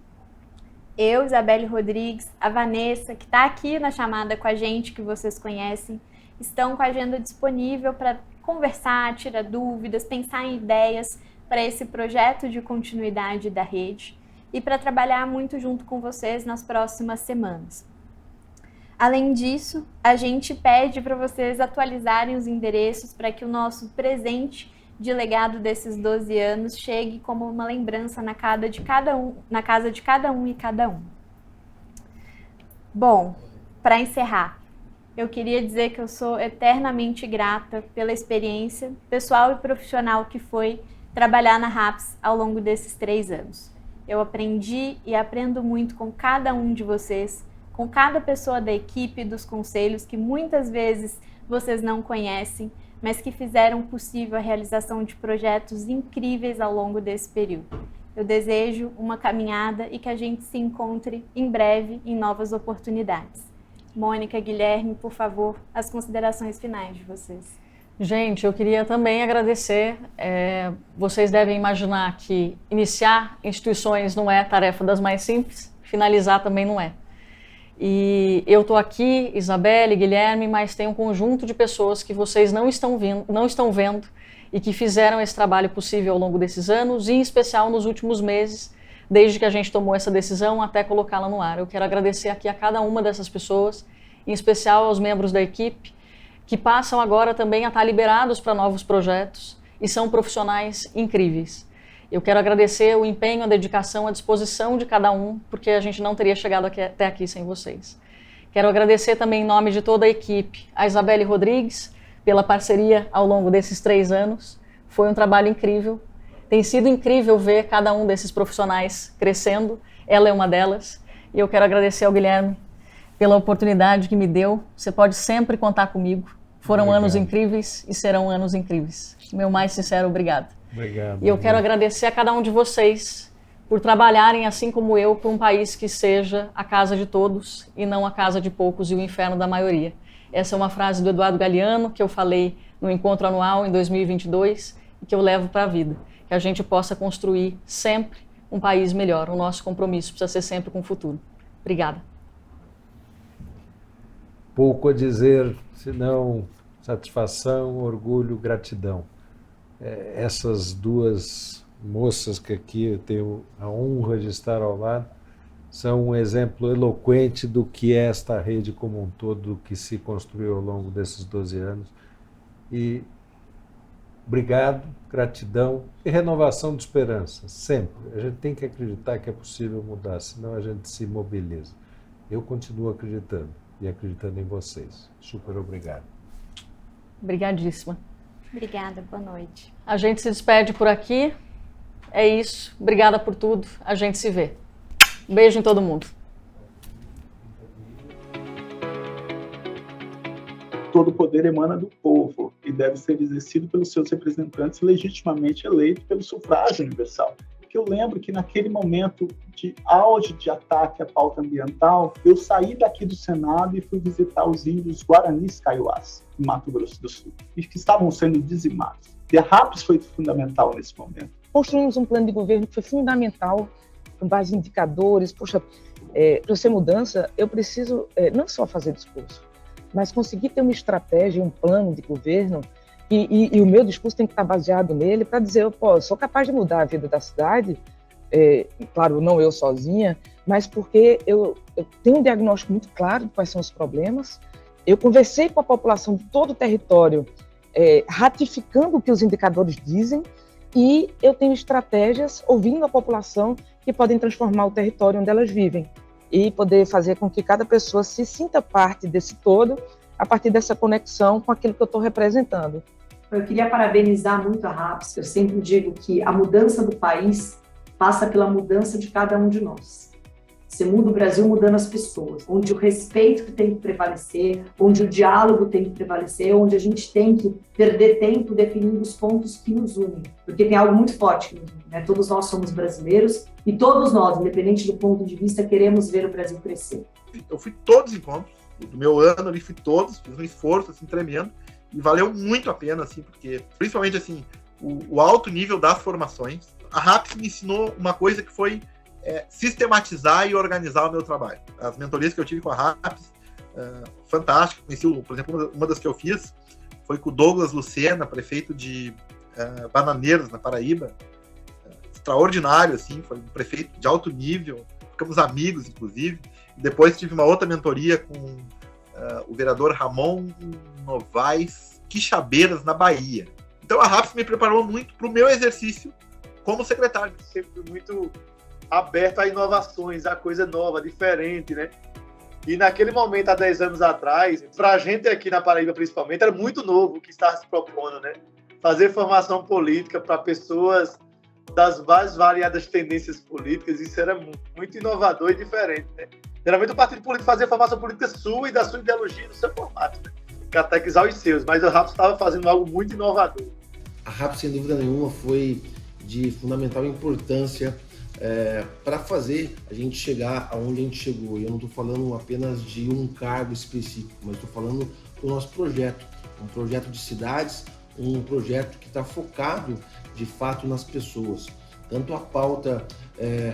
Eu, Isabelle Rodrigues, a Vanessa, que está aqui na chamada com a gente, que vocês conhecem, estão com a agenda disponível para conversar, tirar dúvidas, pensar em ideias para esse projeto de continuidade da rede e para trabalhar muito junto com vocês nas próximas semanas. Além disso, a gente pede para vocês atualizarem os endereços para que o nosso presente de legado desses 12 anos chegue como uma lembrança na casa de cada um e cada um. Bom, para encerrar, eu queria dizer que eu sou eternamente grata pela experiência pessoal e profissional que foi trabalhar na RAPS ao longo desses 3 anos. Eu aprendi e aprendo muito com cada um de vocês, com cada pessoa da equipe, dos conselhos, que muitas vezes vocês não conhecem, mas que fizeram possível a realização de projetos incríveis ao longo desse período. Eu desejo uma caminhada e que a gente se encontre em breve em novas oportunidades. Mônica, Guilherme, por favor, as considerações finais de vocês. Gente, eu queria também agradecer. Vocês devem imaginar que iniciar instituições não é tarefa das mais simples, finalizar também não é. E eu estou aqui, Isabelle, Guilherme, mas tem um conjunto de pessoas que vocês não estão vendo e que fizeram esse trabalho possível ao longo desses anos e, em especial, nos últimos meses, desde que a gente tomou essa decisão até colocá-la no ar. Eu quero agradecer aqui a cada uma dessas pessoas, em especial aos membros da equipe, que passam agora também a estar liberados para novos projetos e são profissionais incríveis. Eu quero agradecer o empenho, a dedicação, a disposição de cada um, porque a gente não teria chegado até aqui sem vocês. Quero agradecer também em nome de toda a equipe, a Isabelle Rodrigues, pela parceria ao longo desses 3 anos. Foi um trabalho incrível. Tem sido incrível ver cada um desses profissionais crescendo. Ela é uma delas. E eu quero agradecer ao Guilherme pela oportunidade que me deu. Você pode sempre contar comigo. Foram anos incríveis e serão anos incríveis. Meu mais sincero obrigado. Obrigado. E eu quero agradecer a cada um de vocês por trabalharem, assim como eu, por um país que seja a casa de todos e não a casa de poucos e o inferno da maioria. Essa é uma frase do Eduardo Galeano, que eu falei no encontro anual em 2022 e que eu levo para a vida. Que a gente possa construir sempre um país melhor. O nosso compromisso precisa ser sempre com o futuro. Obrigada. Pouco a dizer, senão satisfação, orgulho, gratidão. Essas duas moças que aqui eu tenho a honra de estar ao lado, são um exemplo eloquente do que é esta rede como um todo, do que se construiu ao longo desses 12 anos. E obrigado, gratidão e renovação de esperança, sempre. A gente tem que acreditar que é possível mudar, senão a gente se mobiliza. Eu continuo acreditando e acreditando em vocês. Super obrigado. Obrigadíssima. Obrigada, boa noite. A gente se despede por aqui. É isso. Obrigada por tudo. A gente se vê. Um beijo em todo mundo. Todo o poder emana do povo e deve ser exercido pelos seus representantes legitimamente eleitos pelo sufrágio universal. Porque eu lembro que naquele momento de auge de ataque à pauta ambiental, eu saí daqui do Senado e fui visitar os índios Guaranis Kaiowás, em Mato Grosso do Sul, e que estavam sendo dizimados. E a RAPS foi fundamental nesse momento. Construímos um plano de governo que foi fundamental, com base em indicadores. Poxa, para ser mudança, eu preciso não só fazer discurso, mas conseguir ter uma estratégia, um plano de governo, e o meu discurso tem que estar baseado nele para dizer, eu sou capaz de mudar a vida da cidade, claro, não eu sozinha, mas porque eu tenho um diagnóstico muito claro de quais são os problemas. Eu conversei com a população de todo o território, ratificando o que os indicadores dizem, e eu tenho estratégias, ouvindo a população, que podem transformar o território onde elas vivem e poder fazer com que cada pessoa se sinta parte desse todo a partir dessa conexão com aquilo que eu estou representando. Eu queria parabenizar muito a RAPS. Eu sempre digo que a mudança do país passa pela mudança de cada um de nós. Você muda o Brasil mudando as pessoas, onde o respeito tem que prevalecer, onde o diálogo tem que prevalecer, onde a gente tem que perder tempo definindo os pontos que nos unem. Porque tem algo muito forte que nos une, né? Todos nós somos brasileiros e todos nós, independente do ponto de vista, queremos ver o Brasil crescer. Eu fui todos os encontros do meu ano ali, fui todos, fiz um esforço assim, tremendo e valeu muito a pena, assim, porque principalmente assim, o alto nível das formações. A RAPS me ensinou uma coisa que foi sistematizar e organizar o meu trabalho. As mentorias que eu tive com a RAPS, fantástico. Conheci, por exemplo, uma das que eu fiz foi com o Douglas Lucena, prefeito de Bananeiras, na Paraíba. Extraordinário, assim, foi um prefeito de alto nível, ficamos amigos, inclusive. Depois tive uma outra mentoria com o vereador Ramon Novaes Quixabeiras, na Bahia. Então a RAPS me preparou muito para o meu exercício como secretário. Sempre muito aberto a inovações, a coisa nova, diferente, né? E naquele momento, há 10 anos atrás, para a gente aqui na Paraíba, principalmente, era muito novo o que estava se propondo, né? Fazer formação política para pessoas das mais variadas tendências políticas, isso era muito inovador e diferente, né? Geralmente o partido político fazia formação política sua e da sua ideologia no seu formato, né? Catequizar os seus, mas a RAPS estava fazendo algo muito inovador. A RAPS, sem dúvida nenhuma, foi de fundamental importância para fazer a gente chegar aonde a gente chegou. E eu não estou falando apenas de um cargo específico, mas estou falando do nosso projeto, um projeto de cidades, um projeto que está focado de fato nas pessoas. Tanto a pauta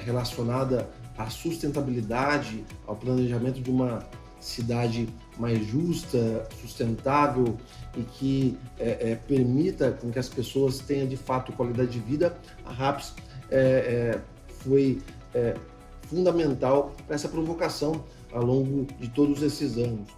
relacionada à sustentabilidade, ao planejamento de uma cidade mais justa, sustentável e que permita com que as pessoas tenham de fato qualidade de vida, a RAPS foi fundamental para essa provocação ao longo de todos esses anos.